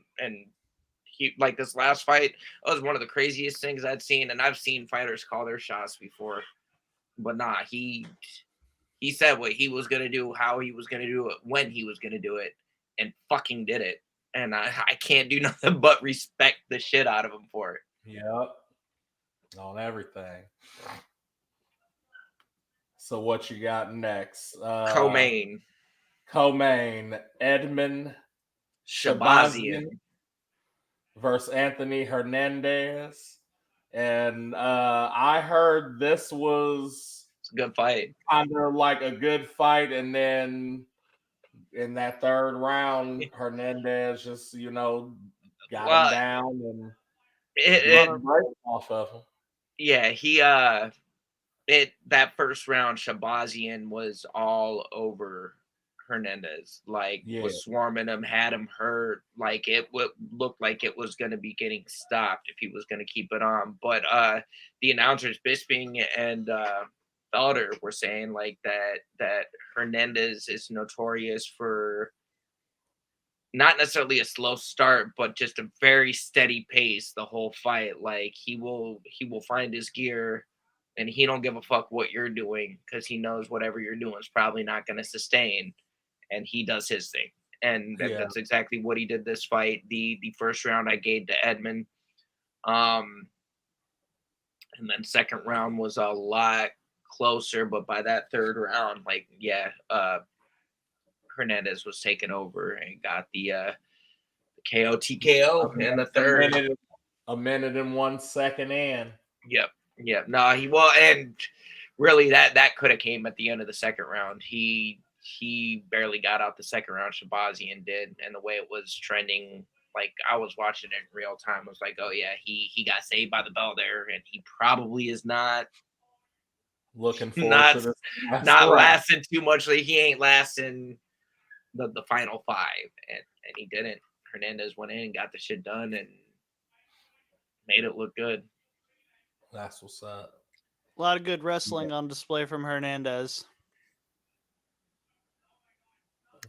like this last fight was one of the craziest things I'd seen, and I've seen fighters call their shots before, but nah, he said what he was gonna do, how he was gonna do it, when he was gonna do it, and fucking did it. And I can't do nothing but respect the shit out of him for it. Yep. On everything. So what you got next? Co-main, Co-main, Edmund Shabazian. Shabazian versus Anthony Hernandez. And I heard this was It's a good fight. kind of like a good fight, and then in that third round, Hernandez just got him Well, down and it beat the brakes off of him. yeah, he that first round, Shabazian was all over Hernandez. Like Yeah. was swarming him, had him hurt. Like it looked like it was going to be getting stopped if he was going to keep it on. But the announcers Bisping and Felder were saying like that Hernandez is notorious for not necessarily a slow start, but just a very steady pace the whole fight. Like he will find his gear, and he don't give a fuck what you're doing because he knows whatever you're doing is probably not going to sustain, and he does his thing. And Yeah. that's exactly what he did this fight. The first round I gave to Edmund, and then second round was a lot closer. But by that third round, like Hernandez was taken over and got the KO TKO in the third. A minute and 1 second in. Yep. No, and really that could have came at the end of the second round. He barely got out the second round. Shabazian did, and the way it was trending, like I was watching it in real time, I was like, oh yeah, he got saved by the bell there, and he probably is not looking forward to this. Not lasting too much. Like he ain't lasting the final five, and he didn't. Hernandez went in and got the shit done and made it look good. That's what's up. A lot of good wrestling on display from Hernandez.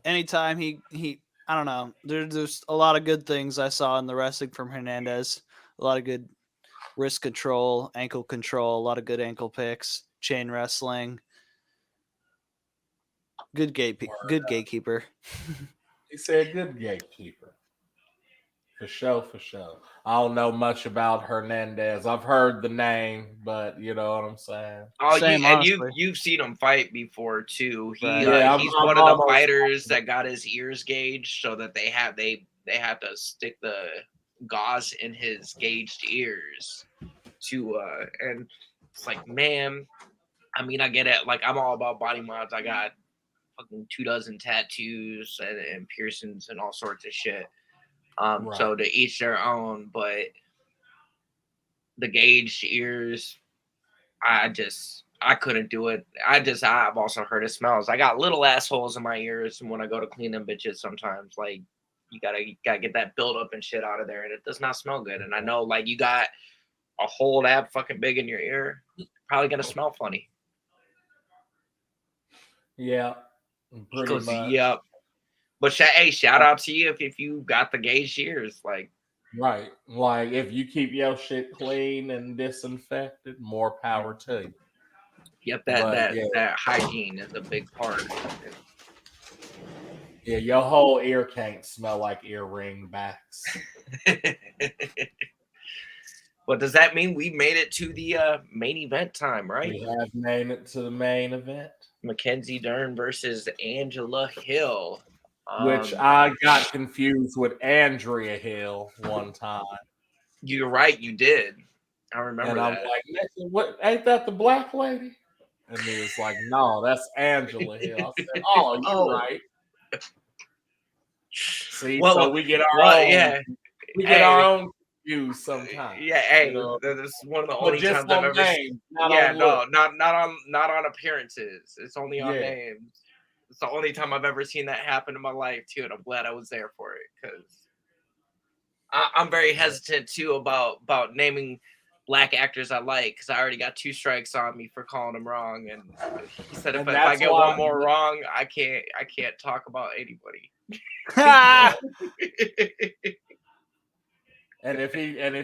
Anytime he I don't know, there's a lot of good things I saw in the wrestling from Hernandez. A lot of good wrist control, ankle control, a lot of good ankle picks, chain wrestling. Good gatekeeper. He said good gatekeeper. For sure. I don't know much about Hernandez. I've heard the name, but you know what I'm saying. Oh, you've seen him fight before too. He's I'm one of the fighters that got his ears gauged so that they have to stick the gauze in his gauged ears to and it's like, man, I mean, I get it. Like I'm all about body mods. I got fucking 24 tattoos and piercings and all sorts of shit. Right. So to each their own, but the gauged ears, I couldn't do it. I've also heard it smells. I got little assholes in my ears, and when I go to clean them bitches, sometimes like you gotta get that buildup and shit out of there, and it does not smell good. And I know like you got a hole that fucking big in your ear, probably gonna smell funny. Yeah, pretty much. Yep. But shout out to you if you got the gauged ears, like. Right. Like if you keep your shit clean and disinfected, more power to you. Yep, that hygiene is a big part. Yeah, your whole ear can't smell like earring backs. Well, does that mean we made it to the main event time, right? We have made it to the main event. Mackenzie Dern versus Angela Hill. Which I got confused with Andrea Hill one time. You're right, you did. I remember that. And I'm like, what? Ain't that the black lady? And he was like, no, that's Angela Hill. I said, oh, you're right. See, so we get our own. Yeah. We get our own views sometimes. Yeah, hey, this is one of the only times I've ever seen. Yeah, no, not on appearances. It's only on names. It's the only time I've ever seen that happen in my life too, and I'm glad I was there for it because I'm very hesitant too about naming black actors I like because I already got 2 strikes on me for calling them wrong, and he said if I get one more wrong, I can't talk about anybody. And if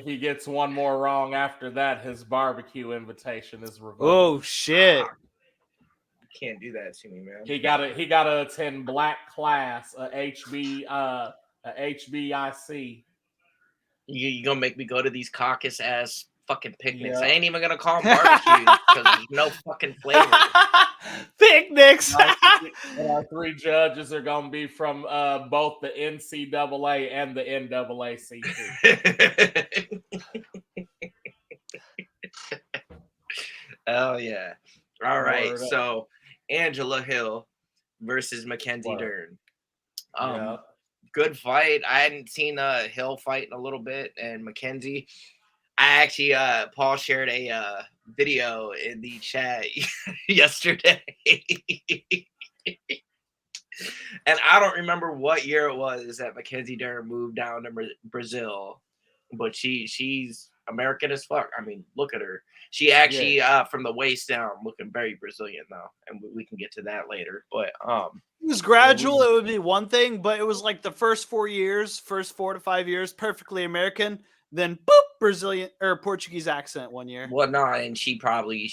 he gets one more wrong after that, his barbecue invitation is revoked. Oh shit! You can't do that to me, man. He gotta attend black class, a HBIC. You gonna make me go to these caucus ass fucking picnics? Yeah. I ain't even gonna call them barbecues because there's no fucking flavor. Picnics. And our 3 judges are gonna be from both the NCAA and the NAACP. Oh yeah. All right. Word up. So Angela Hill versus Mackenzie Word. Dern. Yeah. Good fight. I hadn't seen Hill fight in a little bit, and Mackenzie. I actually Paul shared a video in the chat yesterday. And I don't remember what year it was that Mackenzie Dern moved down to Brazil, but she's American as fuck. I mean, look at her. She actually from the waist down looking very Brazilian though, and we can get to that later. But It was gradual. It would be one thing, but it was like the first 4 to 5 years, perfectly American. Then boop, Brazilian or Portuguese accent 1 year. well, no, and she probably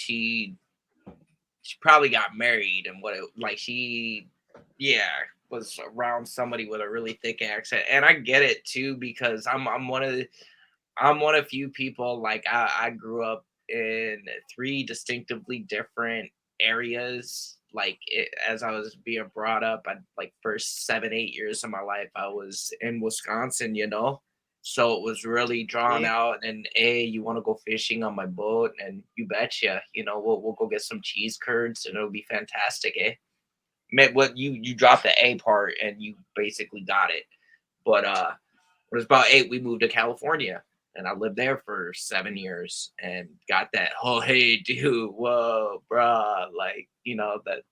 got married, and was around somebody with a really thick accent, and I get it too because I'm one of few people, like I grew up in 3 distinctively different areas. Like as I was being brought up, like first 7-8 years of my life I was in Wisconsin, so it was really drawn out. And you want to go fishing on my boat, and you betcha, we'll go get some cheese curds and it'll be fantastic. What you dropped the A part and you basically got it. But it was about 8, we moved to California, and I lived there for 7 years and got that, oh, hey, dude, whoa, bruh, like, that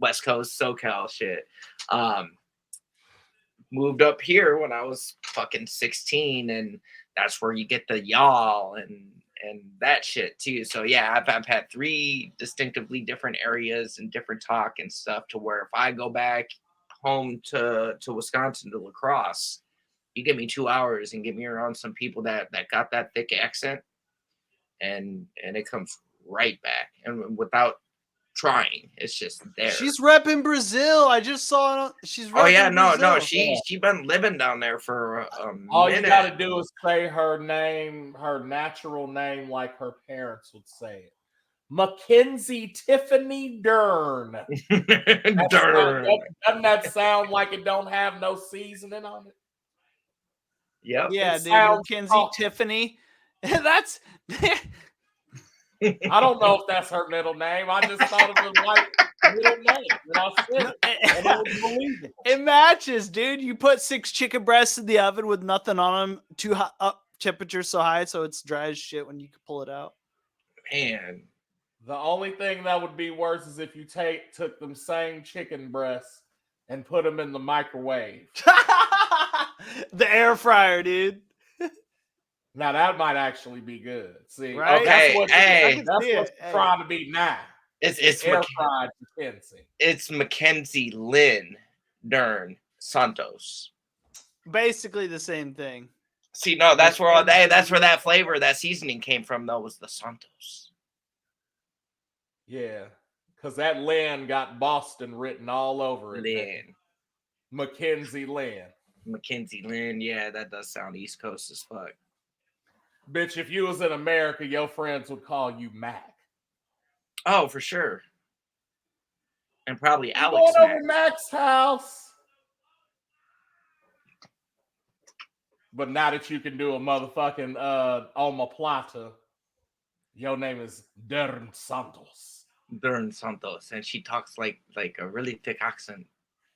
West Coast SoCal shit. Moved up here when I was fucking 16, and that's where you get the y'all and that shit too. So yeah, I've had 3 distinctively different areas and different talk and stuff, to where if I go back home to Wisconsin, to La Crosse, you give me 2 hours and get me around some people that got that thick accent, and it comes right back, and without trying, it's just there. She's repping Brazil. I just saw it. She's repping Oh yeah, no, Brazil. she been living down there for a All minute. you gotta do is say her name, her natural name, like her parents would say it. Mackenzie Tiffany Dern. Dern. Doesn't that sound like it don't have no seasoning on it? Yep. Yeah, It dude, sounds Mackenzie awful. Tiffany. That's I don't know if that's her middle name. I just thought it was like middle name. And I said it, and it was believable. It matches, dude. You put 6 chicken breasts in the oven with nothing on them, too hot, up temperature so high so it's dry as shit when you can pull it out. Man. The only thing that would be worse is if you took them same chicken breasts and put them in the microwave. The air fryer, dude. Now that might actually be good. See, Right? Okay, that's what's Hey. trying to be now. It's air fried Mackenzie. It's Mackenzie Lynn Dern Santos. Basically the same thing. See, no, that's where that flavor, that seasoning came from, though, was the Santos. Yeah, because that Lynn got Boston written all over it. Lynn. Mackenzie Lynn. Mackenzie Lynn, yeah, that does sound East Coast as fuck. Bitch, if you was in America, your friends would call you Mac. Oh, for sure. And probably I'm Alex going Mack. over Mac's house. But now that you can do a motherfucking omoplata, your name is Dern Santos. Dern Santos, and she talks like a really thick accent.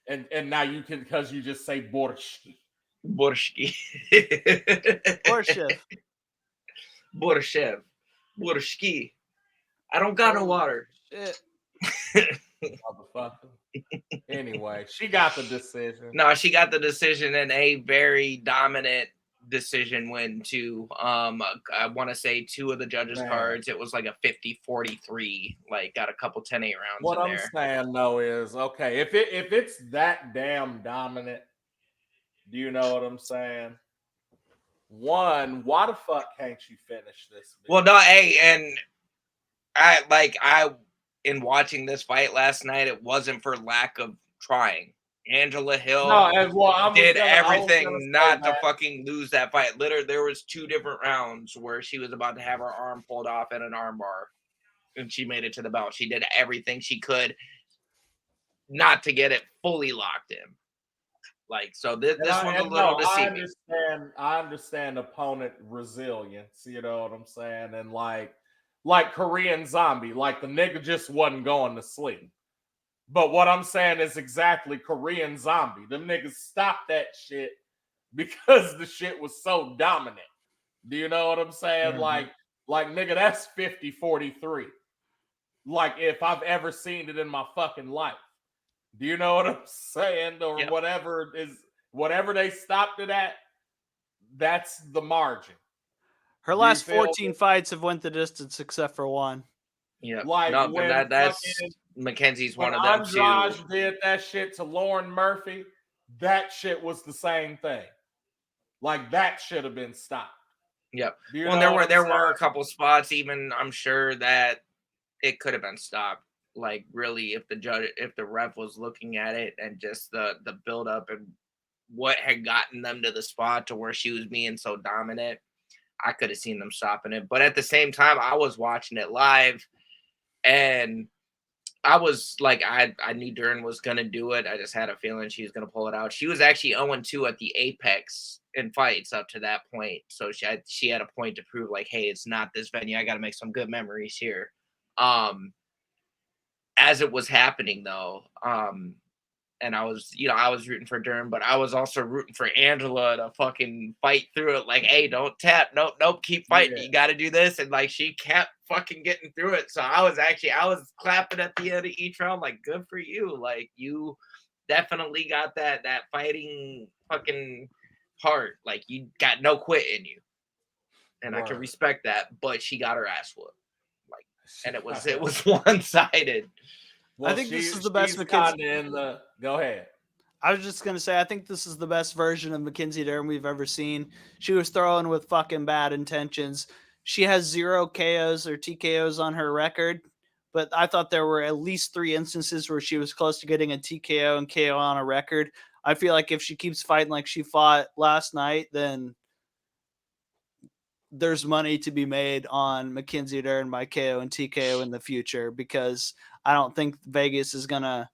And now you can, because you just say Borshki. Borshki. Borshev. Borshev. Borshki. I don't got no water. Shit. Motherfucker. Anyway, she got the decision. No, she got the decision, and a very dominant decision win too. I want to say 2 of the judges' cards, it was like a 50-43, like got a couple 10-8 rounds. What I'm there. saying though is, okay, if it's that damn dominant, do you know what I'm saying? One, why the fuck can't you finish this? Well, no, hey, and I in watching this fight last night, it wasn't for lack of trying. Angela Hill No, as well. did I was gonna everything say not to that. fucking lose that fight. Literally, there was 2 different rounds where she was about to have her arm pulled off in an armbar, and she made it to the belt. She did everything she could not to get it fully locked in. Like, so this one's a little deceiving. I understand opponent resilience. You know what I'm saying? And like Korean Zombie, like the nigga just wasn't going to sleep. But what I'm saying is exactly Korean Zombie. Them niggas stopped that shit because the shit was so dominant. Do you know what I'm saying? Mhm. Like nigga, that's 50-43. Like if I've ever seen it in my fucking life. Do you know what I'm saying? Or Yep. whatever they stopped it at, that's the margin. Her Do you last feel 14 fights have went the distance except for one. Yep. like No, but when that's fucking Mackenzie's when one of them too. Andrade did that shit to Lauren Murphy, that shit was the same thing. Like that should have been stopped. Yep. Do you Well, know what I'm there saying? were a couple spots, even I'm sure that it could have been stopped. Like really, if the ref was looking at it and just the build up and what had gotten them to the spot to where she was being so dominant, I could have seen them stopping it. But at the same time, I was watching it live, and I was like, I knew Dern was gonna do it. I just had a feeling she was gonna pull it out. She was actually 0-2 at the Apex in fights up to that point, so she had a point to prove like, hey, it's not this venue. I got to make some good memories here. As it was happening though, and I was rooting for Durham, but I was also rooting for Angela to fucking fight through it. Like, hey, don't tap, nope, keep fighting. Yeah. You got to do this, and like she kept fucking getting through it. So I was clapping at the end of each round, like, good for you. Like you definitely got that fighting fucking heart. Like you got no quit in you, and I can Word. respect that. But she got her ass whooped, like, and it was Well, one sided. I think this is the best she's Mackenzie. kind of in the. Go ahead. I was just gonna say, I think this is the best version of Mackenzie Dern we've ever seen. She was throwing with fucking bad intentions. She has 0 KOs or TKOs on her record, but I thought there were at least 3 instances where she was close to getting a TKO and KO on a record. I feel like if she keeps fighting like she fought last night, then there's money to be made on Mackenzie Dern by KO and TKO in the future, because I don't think Vegas is gonna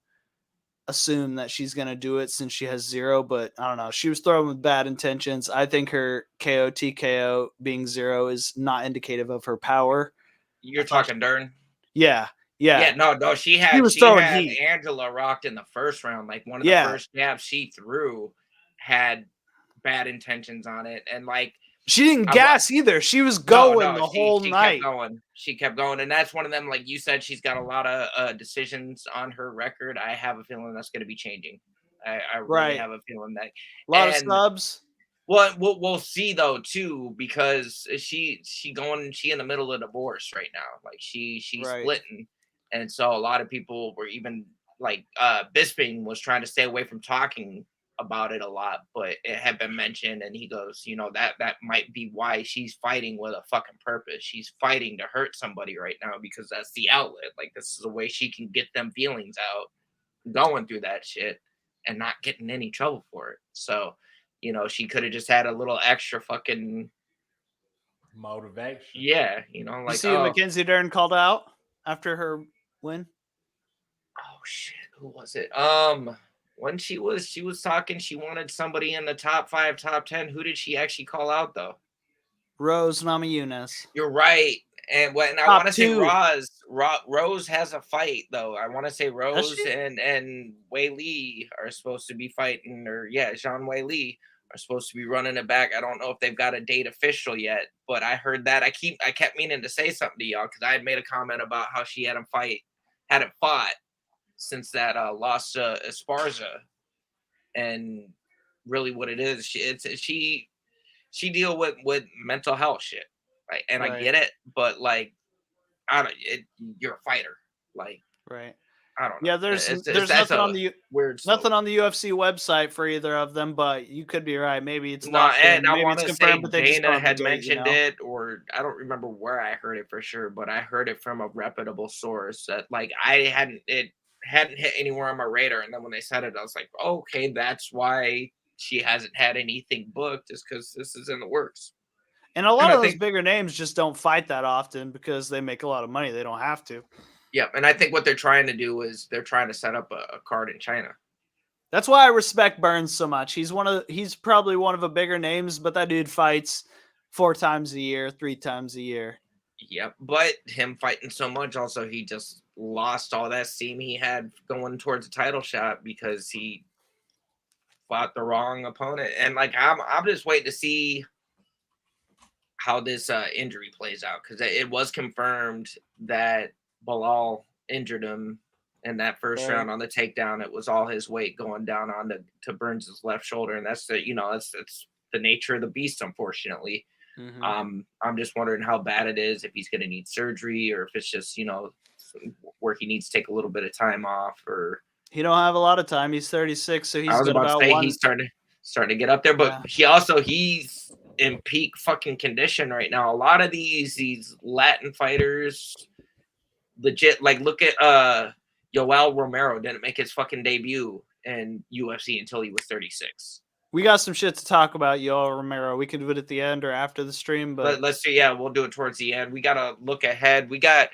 assume that she's going to do it since she has 0, but I don't know. She was throwing with bad intentions. I think her KO TKO being 0 is not indicative of her power. You're talking Dern. Yeah. Yeah, no, she was throwing had heat. Angela rocked in the first round. Like one of the first jabs she threw had bad intentions on it, and like she didn't gas either. She was going the whole night. She kept going, and that's one of them. Like you said, she's got a lot of decisions on her record. I have a feeling that's going to be changing. I really have a feeling that a lot of subs. Well, we'll see though too, because she in the middle of divorce right now. Like she's splitting, and so a lot of people were even like Bisping was trying to stay away from talking about it a lot, but it had been mentioned, and he goes, that might be why she's fighting with a fucking purpose. She's fighting to hurt somebody right now because that's the outlet. Like this is a way she can get them feelings out, going through that shit and not getting any trouble for it. So, she could have just had a little extra fucking motivation. Yeah, like you see Mackenzie Dern called out after her win. Oh shit, who was it? When she was talking, she wanted somebody in the top 5, top 10. Who did she actually call out though? Rose Namajunas. You're right. And I want to say Rose has a fight though. I want to say Rose and Wei Li are supposed to be fighting, or Zhang Wei Li are supposed to be running it back. I don't know if they've got a date official yet, but I heard that. I kept meaning to say something to y'all because I had made a comment about how she hadn't fought since that loss to Esparza, and really what it is, she deal with mental health shit, like, and I get it, but like, you're a fighter, like, right. I don't know. Yeah, there's That's nothing a on the weird nothing slope. on the UFC website for either of them, but you could be right. Maybe it's No, locked and in. I Maybe want it's to confirmed, say but they just don't Dana have the had date. mentioned it, or I don't remember where I heard it for sure, but I heard it from a reputable source that like it hadn't hit anywhere on my radar, and then when they said it, I was like, oh, okay, that's why she hasn't had anything booked, is because this is in the works. And a And lot I of those think, bigger names just don't fight that often because they make a lot of money. They don't have to. yeah, and I think what they're trying to do is they're trying to set up a card in China. That's why I respect Burns so much. He's probably one of the bigger names, but that dude fights 4 times a year, 3 times a year. Yep, but him fighting so much, also he just lost all that steam he had going towards a title shot because he fought the wrong opponent. And like I'm just waiting to see how this injury plays out, because it was confirmed that Bilal injured him in that first Right. round on the takedown. It was all his weight going down on to Burns's left shoulder, and that's that's the nature of the beast, unfortunately. I'm just wondering how bad it is, if he's going to need surgery, or if it's just where he needs to take a little bit of time off. Or He don't have a lot of time. He's 36, so I he's was got about to about say one. he's starting to get up there, but Yeah. he's in peak fucking condition right now. A lot of these Latin fighters, legit, like look at Yoel Romero didn't make his fucking debut in UFC until he was 36. We got some shit to talk about, Yoel Romero. We could do it at the end or after the stream, but Let's see. Yeah, we'll do it towards the end. We gotta look ahead. We got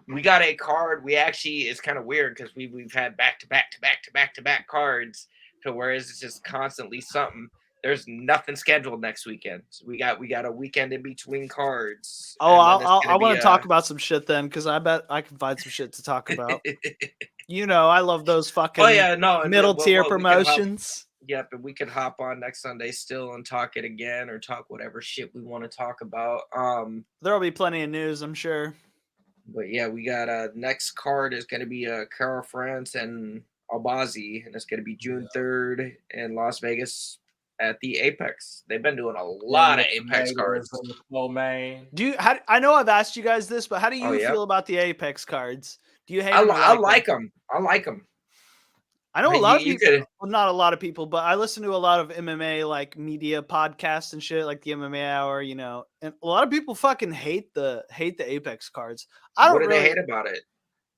a card. We actually, it's kind of weird because we've had back to back cards, to whereas it's just constantly something. There's nothing scheduled next weekend. So we got a weekend in between cards. oh, And then it's I gonna be want to talk about some shit then because I bet I can find some shit to talk about. I love those fucking oh yeah, no, and middle tier we could promotions. yep, and we could hop on next Sunday still and talk it again, or talk whatever shit we want to talk about. There'll be plenty of news, I'm sure. But yeah, we got next card is going to be Carol France and Albazi, and it's going to be June 3rd in Las Vegas at the Apex. They've been doing a lot of Apex cards. I know I've asked you guys this, but how do you yeah. feel about the Apex cards? Do you hate I them? I like them. I like them. I know a lot of people, could, well, not a lot of people, but I listen to a lot of MMA like media podcasts and shit, like the MMA Hour, and a lot of people fucking hate the Apex cards. What do they hate about it?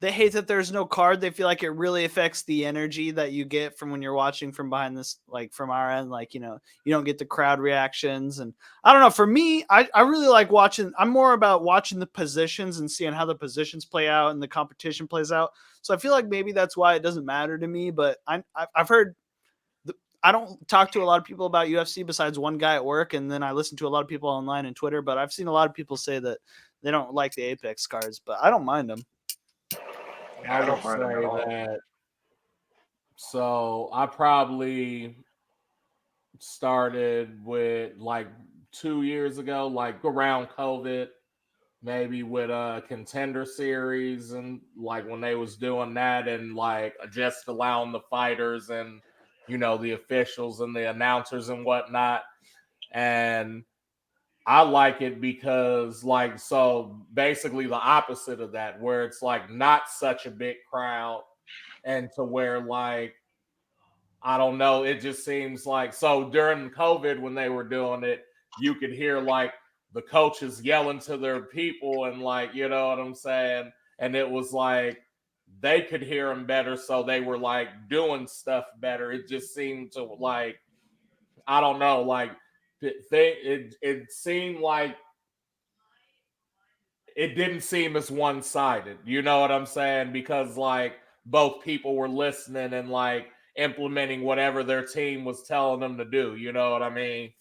They hate that there's no card. They feel like it really affects the energy that you get from when you're watching from behind this, like from our end, like, you don't get the crowd reactions. And I don't know, for me, I really like watching. I'm more about watching the positions and seeing how the positions play out and the competition plays out. So I feel like maybe that's why it doesn't matter to me, but I've heard, I don't talk to a lot of people about UFC besides one guy at work. And then I listen to a lot of people online and Twitter, but I've seen a lot of people say that they don't like the Apex cards, but I don't mind them. I would say that. So I probably started with like 2 years ago, like around COVID, maybe with a Contender Series, and like when they was doing that, and like just allowing the fighters and the officials and the announcers and whatnot. And I like it because, like, so basically the opposite of that, where it's like not such a big crowd, and to where, like, I don't know, it just seems like, so during COVID when they were doing it, you could hear like the coaches yelling to their people, and like, you know what I'm saying? And it was like they could hear them better, so they were like doing stuff better. It just seemed to, like, I don't know, like it seemed like it didn't seem as one-sided. You know what I'm saying? Because like both people were listening and like implementing whatever their team was telling them to do. You know what I mean?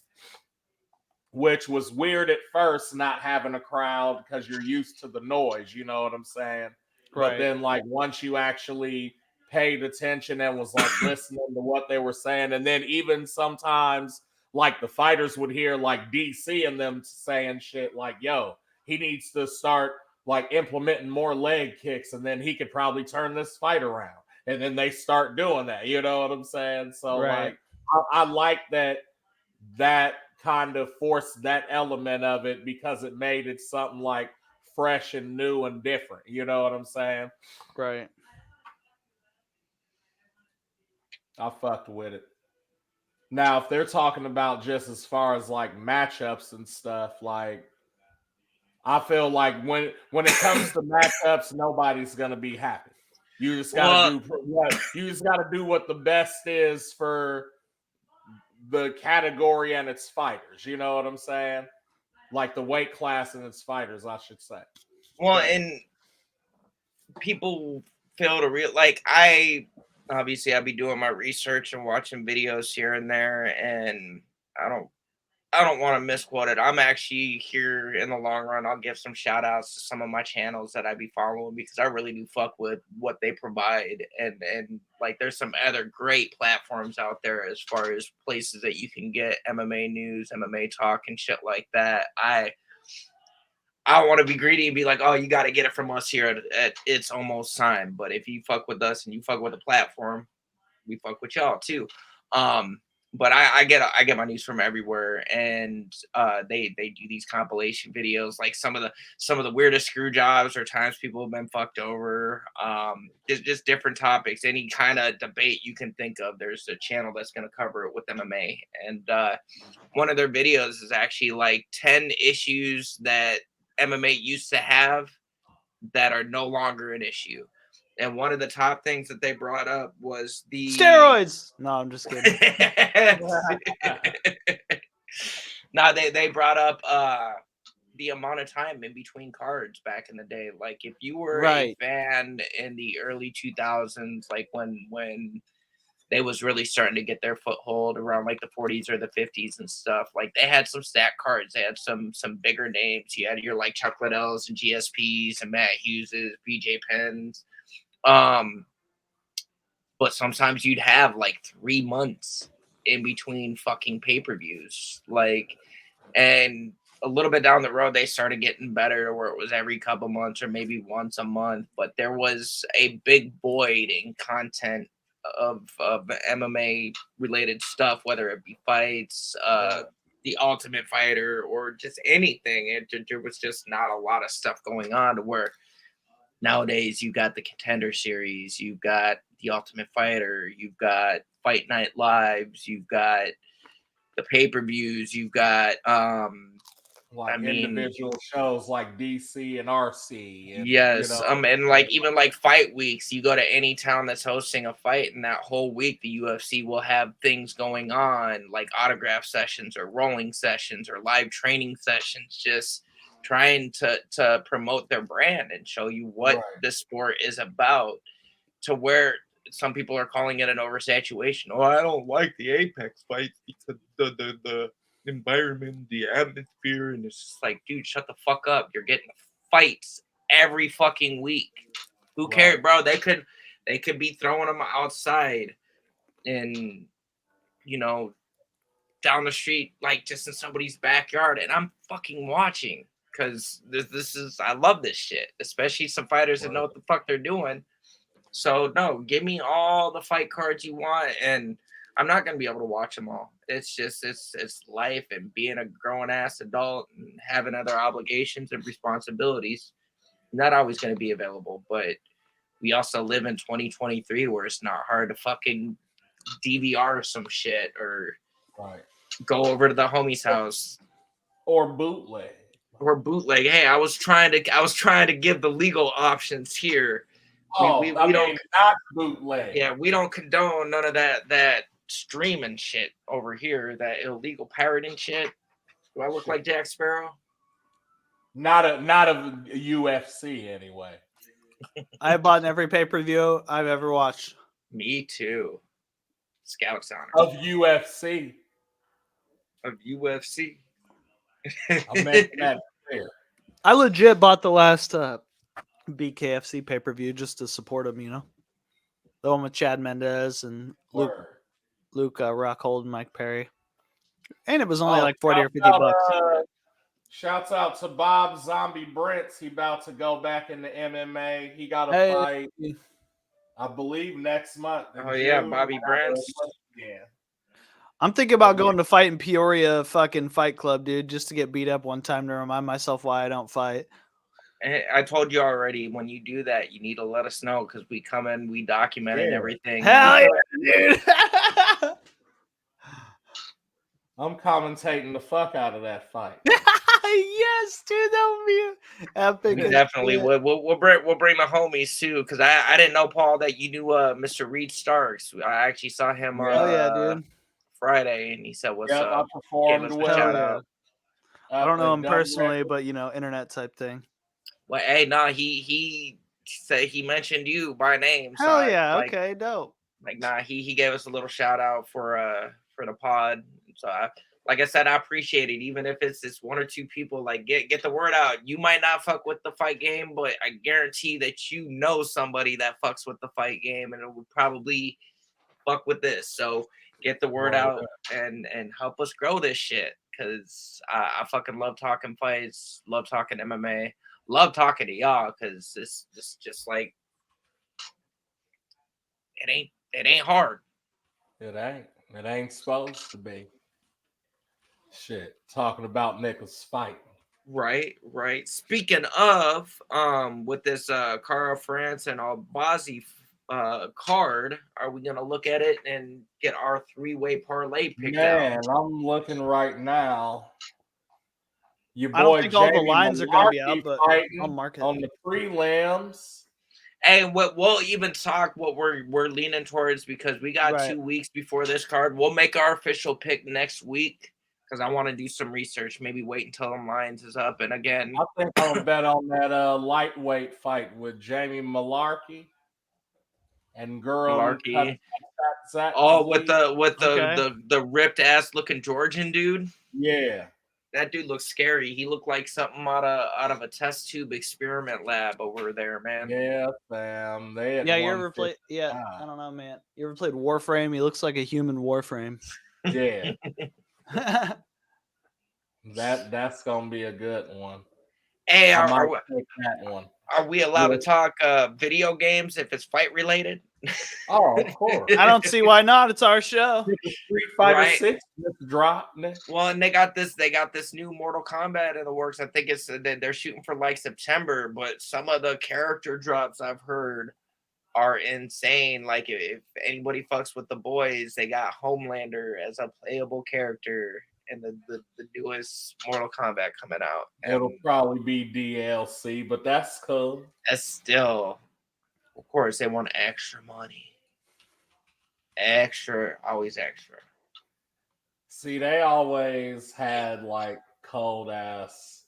Which was weird at first, not having a crowd, because you're used to the noise. You know what I'm saying? Right. But then, like, once you actually paid attention and was like listening to what they were saying, and then even sometimes like the fighters would hear like DC and them saying shit like, yo, he needs to start like implementing more leg kicks, and then he could probably turn this fight around. And then they start doing that. You know what I'm saying? So Right. like I like that kind of forced that element of it, because it made it something like fresh and new and different. You know what I'm saying? Right. I fucked with it. Now, if they're talking about just as far as like matchups and stuff, like I feel like when it comes to matchups, nobody's gonna be happy. You just gotta Well, do what you just gotta do what the best is for the category and its fighters. You know what I'm saying? Like the weight class and its fighters, I should say. well, But and people fail to real like I obviously I'll be doing my research and watching videos here and there, and I don't I don't want to misquote it. I'm actually here in the long run. I'll give some shout outs to some of my channels that I be following because I really do fuck with what they provide. And like there's some other great platforms out there as far as places that you can get MMA news, MMA talk and shit like that. I don't want to be greedy and be like, oh, you got to get it from us here at It's Almost Time. But if you fuck with us and you fuck with the platform, we fuck with y'all too. Um, but I get my news from everywhere, and they do these compilation videos, like some of the weirdest screw jobs or times people have been fucked over. Just different topics, any kind of debate you can think of. There's a channel that's going to cover it with MMA, and one of their videos is actually like 10 issues that MMA used to have that are no longer an issue. And one of the top things that they brought up was the Steroids. No, I'm just kidding. no, they brought up the amount of time in between cards back in the day. Like if you were Right. a fan in the early 2000s, like when they was really starting to get their foothold around like the 40s or the 50s and stuff. Like they had some stat cards, they had some bigger names. You had your like Chuck Liddells and GSPs and Matt Hugheses, BJ Penns. Um, but sometimes you'd have like 3 months in between fucking pay-per-views. Like, and a little bit down the road, they started getting better where it was every couple months or maybe once a month. But there was a big void in content of MMA related stuff, whether it be fights, the Ultimate Fighter, or just anything. There was just not a lot of stuff going on to where nowadays you got the Contender Series, you've got the Ultimate Fighter, you've got Fight Night Lives, you've got the pay-per-views, you've got like I mean, individual shows like DC and RC, and you yes, know, and like even like fight weeks, you go to any town that's hosting a fight, and that whole week the UFC will have things going on like autograph sessions or rolling sessions or live training sessions, just trying to promote their brand and show you what right, the sport is about. To where some people are calling it an oversaturation. Oh, I don't like the Apex fights because the environment, the atmosphere, and it's just like, dude, shut the fuck up. You're getting fights every fucking week. Who cares, right. bro? They could be throwing them outside and you know down the street, like just in somebody's backyard, and I'm fucking watching because this is I love this shit, especially some fighters that know what the fuck they're doing. So no, give me all the fight cards you want, and I'm not gonna be able to watch them all. It's just it's life and being a grown ass adult and having other obligations and responsibilities. Not always gonna be available, but we also live in 2023 where it's not hard to fucking DVR some shit or Right. go over to the homie's house Or bootleg. or bootleg. Hey, I was trying to give the legal options here. Oh, I We don't mean, not bootleg. Yeah, we don't condone none of that streaming shit over here, that illegal pirating shit. Do I look Shit. like Jack Sparrow? Not a UFC anyway. I bought in every pay-per-view I've ever watched. Me too. Scouts honor Of UFC. of UFC. I'm making that clear. I legit bought the last BKFC pay-per-view just to support him, you know. The one with Chad Mendez and Word. Luke Rockhold and Mike Perry. And it was only Oh, like 40 or 50 bucks. Shouts out to Bob Zombie Brents. He about to go back into MMA. He got a Hey. fight, I believe, next month. in Oh yeah, June. Bobby Brents. Yeah. I'm thinking about going to fight in Peoria fucking Fight Club, dude, just to get beat up one time to remind myself why I don't fight. I told you already. When you do that, you need to let us know because we come in, we document and Yeah. everything. Hell and- yeah, dude. I'm commentating the fuck out of that fight. Yes, dude, that would be epic. We as definitely shit. would. We'll bring the homies too, because I didn't know, Paul, that you knew Mr. Reed Starks. I actually saw him on Oh yeah, dude. Friday, and he said, "What's Yep, I up?" Gave performed us a with Hell shout him. yeah. out. I don't know him Done personally, record. but internet type thing. Well, hey, nah, he said he mentioned you by name, so Hell I yeah. like Okay, dope. nah, he gave us a little shout out for the pod. So like I said, I appreciate it, even if it's just one or two people. Like get the word out. You might not fuck with the fight game, but I guarantee that you know somebody that fucks with the fight game, and it would probably fuck with this. So get the word Word out and help us grow this shit. Cause I fucking love talking fights, love talking MMA, love talking to y'all. Cause this just like it ain't hard. It ain't. It ain't supposed to be. Shit. Talking about niggas fighting. Right. Speaking of, with this Cara France and Albazi card, are we gonna look at it and get our three-way parlay picked out? Man, I'm looking right now. Your I don't boy think all the Jamie lines are gonna be Malarkey out, but I'll fighting mark it. on the prelims. And what we'll even talk what we're leaning towards because we got Right. 2 weeks before this card. We'll make our official pick next week because I want to do some research. Maybe wait until the lines is up. And again, I think I'm gonna bet on that lightweight fight with Jamie Malarkey and Guram Malarkey. Katzak. Oh, with Okay. the ripped ass looking Georgian dude. Yeah. That dude looks scary. He looked like something out of a test tube experiment lab over there, man. Yeah, fam. They had Yeah, you one ever played? Yeah, I don't know, man. You ever played Warframe? He looks like a human Warframe. Yeah, that's gonna be a good one. Hey, I might take that one. are we allowed to Yeah. talk video games if it's fight related? Oh, of course. I don't see why not. It's our show. Street Fighter Right. 6 just dropped. Well, and they got this new Mortal Kombat in the works. I think it's they're shooting for like September, but some of the character drops I've heard are insane. Like if anybody fucks with the boys, they got Homelander as a playable character in the newest Mortal Kombat coming out. It'll And probably be DLC, but that's cool. that's still, of course, they want extra money. Extra, always extra. See, they always had like cold ass.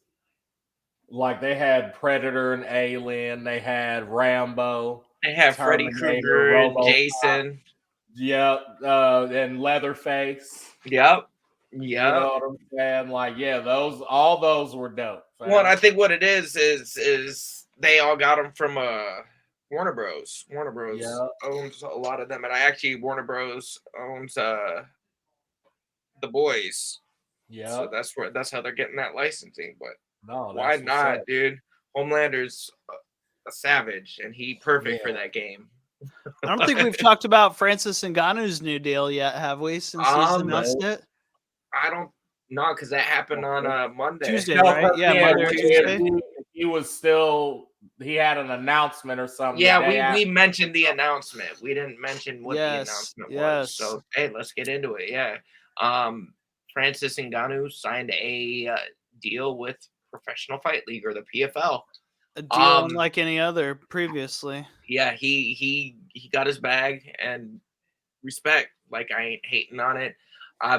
Like they had Predator and Alien. They had Rambo. They have Freddy Terminator, Krueger and Robo. Jason. Yep, and Leatherface. Yep. You know what I'm saying? Like, yeah, all those were dope. Fam. Well, I think what it is they all got them from Warner Bros. Warner Bros. Owns a lot of them, and Warner Bros. Owns the boys. Yeah. So that's how they're getting that licensing. But no, why not, dude? Homelander's a savage, and he perfect for that game. I don't think we've talked about Francis Ngannou's new deal yet, have we? Since he's announced it. I don't know because that happened on Monday. Tuesday, right? Yeah, Monday or Tuesday. He was still. He had an announcement or something. Yeah, we mentioned the announcement. We didn't mention what the announcement was. So hey, let's get into it. Yeah, Francis Ngannou signed a deal with Professional Fight League or the PFL. A deal unlike any other previously. Yeah, he got his bag and respect. Like I ain't hating on it. I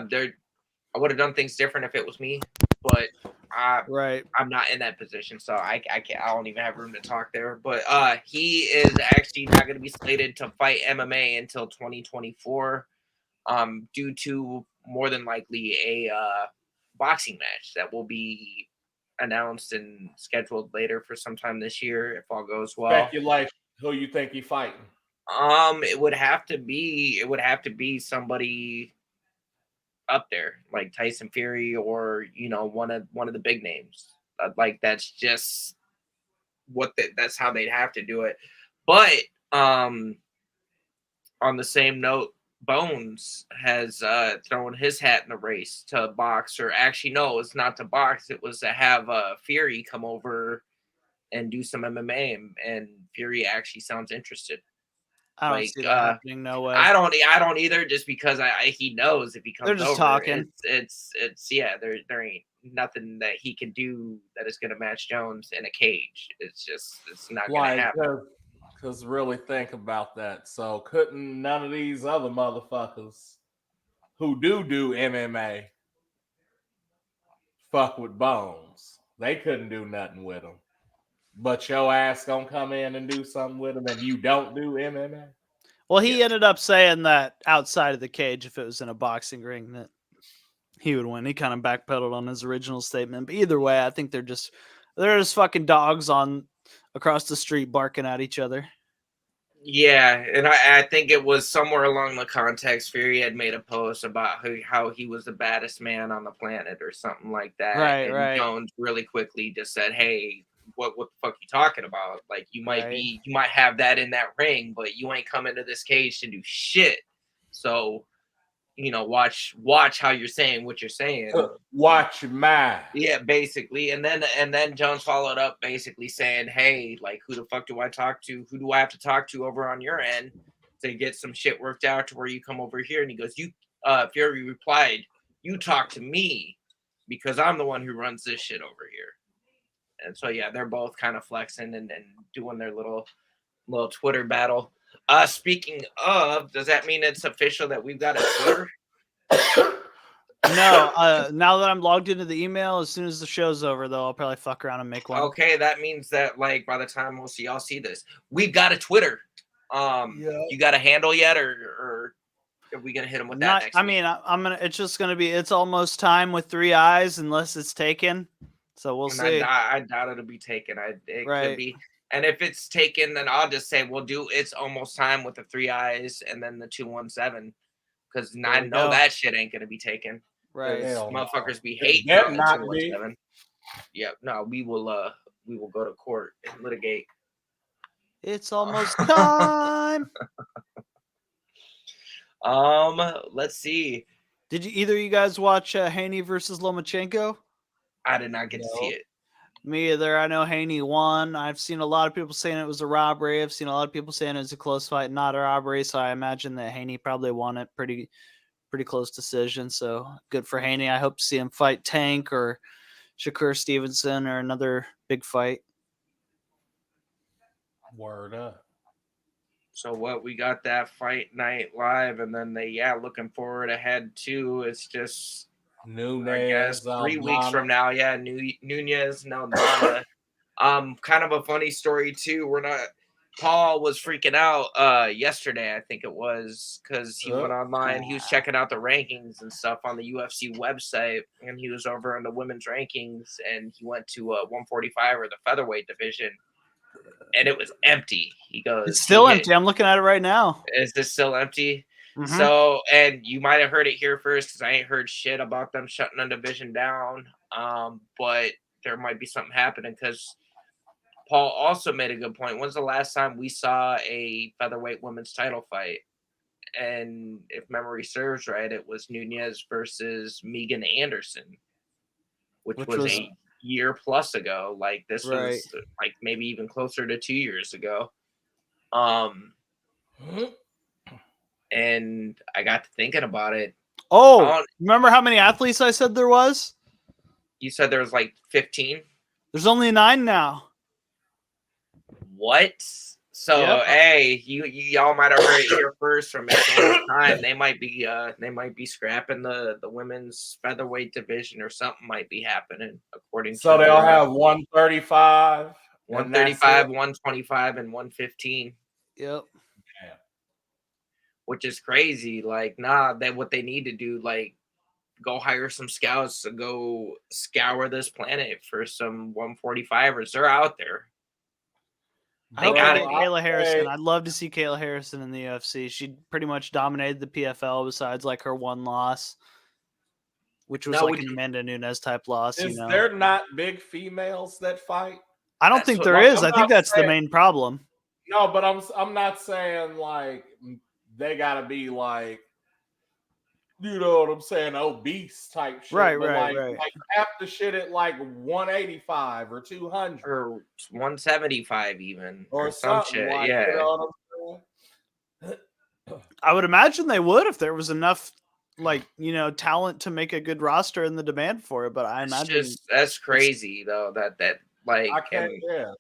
would have done things different if it was me, but I'm not in that position, so I can't. I don't even have room to talk there. But he is actually not going to be slated to fight MMA until 2024, due to more than likely a boxing match that will be announced and scheduled later for sometime this year if all goes well. Speculation. Who you think he fighting? It would have to be somebody up there like Tyson Fury or one of the big names. Like that's just that's how they'd have to do it. But on the same note, Bones has thrown his hat in the race to box, or actually no, it's not to box. It was to have Fury come over and do some MMA, and Fury actually sounds interested. I don't Like, see that happening. No way. I don't either. Just because he knows if he They're comes just over, talking. it's yeah. There ain't nothing that he can do that is gonna match Jones in a cage. It's not gonna Like, happen. because really think about that. So couldn't none of these other motherfuckers who do MMA fuck with Bones? They couldn't do nothing with him. But your ass gonna come in and do something with him, and you don't do MMA? Well, he Yes. ended up saying that outside of the cage, if it was in a boxing ring, that he would win. He kind of backpedaled on his original statement. But either way, I think they're just fucking dogs on across the street barking at each other. Yeah, and I think it was somewhere along the context. Fury had made a post about how he was the baddest man on the planet or something like that, Right, and right. Jones really quickly just said, "Hey, what the fuck you talking about? Like, you might Right. you might have that in that ring, but you ain't coming to this cage to do shit. So, watch how you're saying what you're saying." Watch your mouth. Yeah, basically. And then Jones followed up basically saying, "Hey, like, who the fuck do I talk to? Who do I have to talk to over on your end to get some shit worked out to where you come over here?" And he goes, Fury replied, "You talk to me because I'm the one who runs this shit over here." And so yeah, they're both kind of flexing and doing their little Twitter battle. Speaking of, does that mean it's official that we've got a Twitter? No, now that I'm logged into the email, as soon as the show's over, though, I'll probably fuck around and make one. Okay, that means that, like, by the time most of y'all see this, we've got a Twitter. You got a handle yet, or are we gonna hit them with that next week? I mean, I'm gonna. It's just gonna be. It's almost time with 3 eyes, unless it's taken. So we'll And see. I doubt it'll be taken. It Right. could be. And if it's taken, then I'll just say we'll do it's almost time with the 3 eyes and then the 217, because I we know go. that shit ain't gonna be taken. Right. Hell no. Motherfuckers be It hating better on the not be. 217. Yeah, no, we will go to court and litigate. It's almost time. Let's see. Did either of you guys watch Haney versus Lomachenko? I did not get to see No. it. Me either. I know Haney won. I've seen a lot of people saying it was a robbery. I've seen a lot of people saying it was a close fight, not a robbery. So I imagine that Haney probably won it pretty close decision. So good for Haney. I hope to see him fight Tank or Shakur Stevenson or another big fight. Word up. So what, we got that fight night live, and then looking forward ahead to, it's just Nunez, I guess 3 weeks Aldana. from now. Yeah, Nunez, Aldana. Kind of a funny story too. Paul was freaking out yesterday, I think it was, because he went online. He was checking out the rankings and stuff on the UFC website, and he was over in the women's rankings, and he went to 145 or the featherweight division, and it was empty. He goes, It's still empty. I'm looking at it right now. Is this still empty? Mhm. So, and you might have heard it here first, because I ain't heard shit about them shutting a division down. But there might be something happening, because Paul also made a good point. When's the last time we saw a featherweight women's title fight? And if memory serves right, it was Nunez versus Megan Anderson, which was a year plus ago. Like, this was like maybe even closer to 2 years ago. And I got to thinking about it. Oh, remember how many athletes I said there was? You said there was like 15? There's only 9 now. What? So Yep. hey, y'all might have heard it here first from It's Time. They might be scrapping the women's featherweight division, or something might be happening, according to. So they'll have 135, 135, 125, and 115. Yep. Yeah. Which is crazy. Like, what they need to do, like, go hire some scouts to go scour this planet for some 145ers. They're out there. I hope I get Kayla Harrison. I'd love to see Kayla Harrison in the UFC. She pretty much dominated the PFL, besides like her one loss, which was like an Amanda Nunes type loss. Is there not big females that fight? I don't think there is. I think that's the main problem. No, but I'm not saying like they gotta be like you know what I'm saying, obese type shit. Right, but right, like right. like cap the shit at like 185 or 200 or 175 even or or some something. shit. Like, you Yeah, know what I'm saying? I would imagine they would if there was enough, like, talent to make a good roster and the demand for it. But I it's imagine just that's crazy though. That I like can't. and Yeah,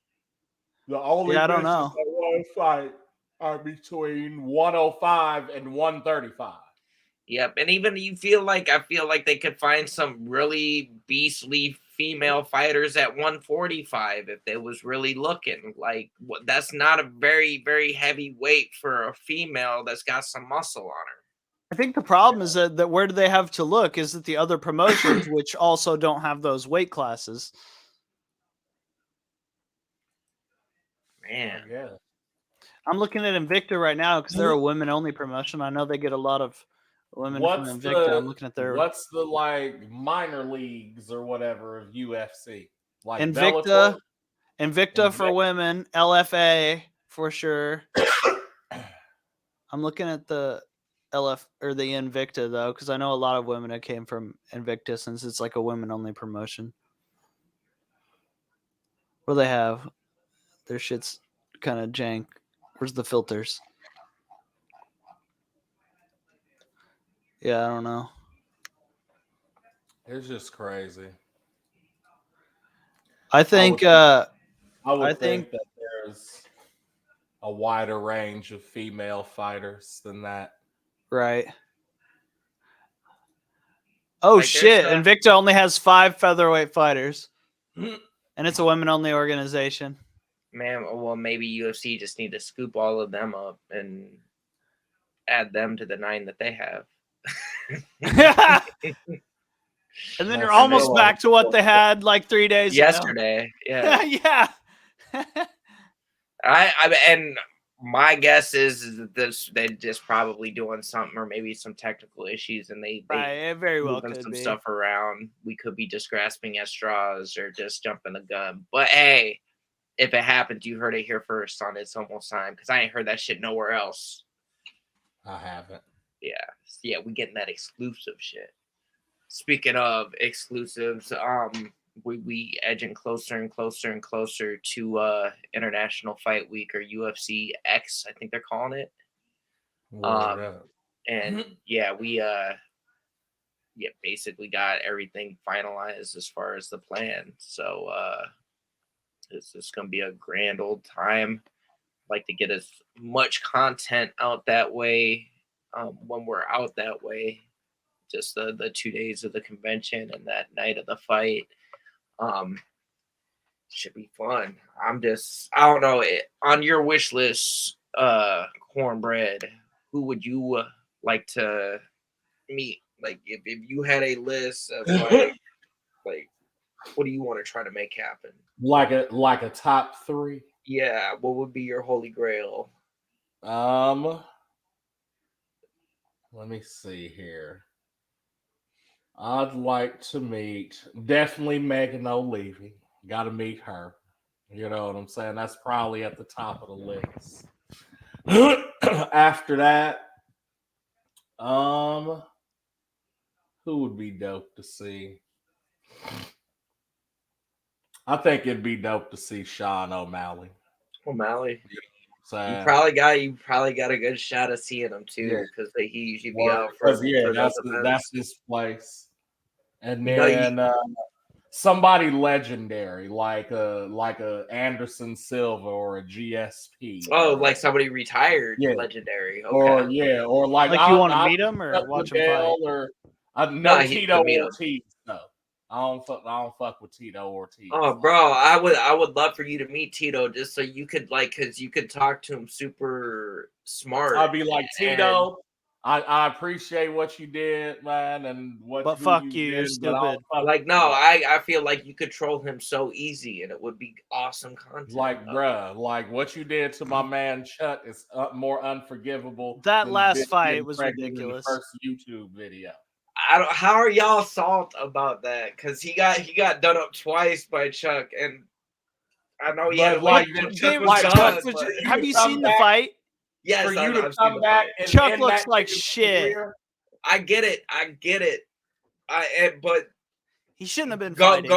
the only Yeah, I don't bitches know. that want to fight are between 105 and 135. yep. And even I feel like they could find some really beastly female fighters at 145 if they was really looking. Like that's not a very very heavy weight for a female that's got some muscle on her. I think the problem is that where do they have to look? Is that the other promotions, which also don't have those weight classes? Man, Yeah. I'm looking at Invicta right now because they're a women-only promotion. I know they get a lot of women from What's Invicta. I'm looking at their the like minor leagues or whatever of UFC? Like Invicta, Bellator? Invicta for women, LFA for sure. I'm looking at the LF or the Invicta though, because I know a lot of women that came from Invicta since it's like a women-only promotion. What do they have? Their shit's kind of jank. Where's the filters? Yeah, I don't know. It's just crazy. I think I would I think think that there's a wider range of female fighters than that. right. Oh Like, there's shit! Invicta only has 5 featherweight fighters, and it's a women-only organization. man, well maybe UFC just need to scoop all of them up and add them to the 9 that they have. And then you're That's almost still back to what they had like 3 days ago. Yesterday, yeah. Yeah. And my guess is that they're just probably doing something or maybe some technical issues and they Right, it very well moving could some be. stuff around. We could be just grasping at straws or just jumping the gun. But hey, if it happens, you heard it here first on It's Almost Time because I ain't heard that shit nowhere else. I haven't. Yeah, we getting that exclusive shit. Speaking of exclusives, we edging closer and closer and closer to International Fight Week or UFC X, I think they're calling it. Word up. And we basically got everything finalized as far as the plan. So it's just gonna be a grand old time. Like to get as much content out that way when we're out that way. Just the 2 days of the convention and that night of the fight. Should be fun. I don't know. On your wish list, Cornbread, who would you like to meet? Like if you had a list of like what do you want to try to make happen? Like a top 3. Yeah, what would be your holy grail? Let me see here. I'd like to meet definitely Megan O'Leary. Got to meet her. You know what I'm saying? That's probably at the top of the list. After that, who would be dope to see? I think it'd be dope to see Sean O'Malley. O'Malley. So, You probably got a good shot of seeing him too, because he usually be out for those events. that's his place. And You know, then somebody legendary like a Anderson Silva or a GSP. Oh, or, like somebody retired, Yeah. legendary. Okay. or like Like you want to meet him or watch him fight? Or No, he Tito could meet him. Ortiz. No, I don't fuck with Tito Ortiz. Oh, bro, I would love for you to meet Tito just so you could because you could talk to him super smart. I'd be like, Tito, I appreciate what you did, man, and But fuck you, you're stupid. I feel like you could troll him so easy and it would be awesome content. Like, bruh, like what you did to my man Chuck is more unforgivable. That than last bitch fight getting was pregnant in ridiculous. The first YouTube video. How are y'all salty about that? Because he got done up twice by Chuck, and I know he had to wait until Chuck was done. Have you seen the fight? Yes, For you to I've come seen back, the fight. and Chuck end looks that like nigga's shit. career, I get it. But He shouldn't have been fighting.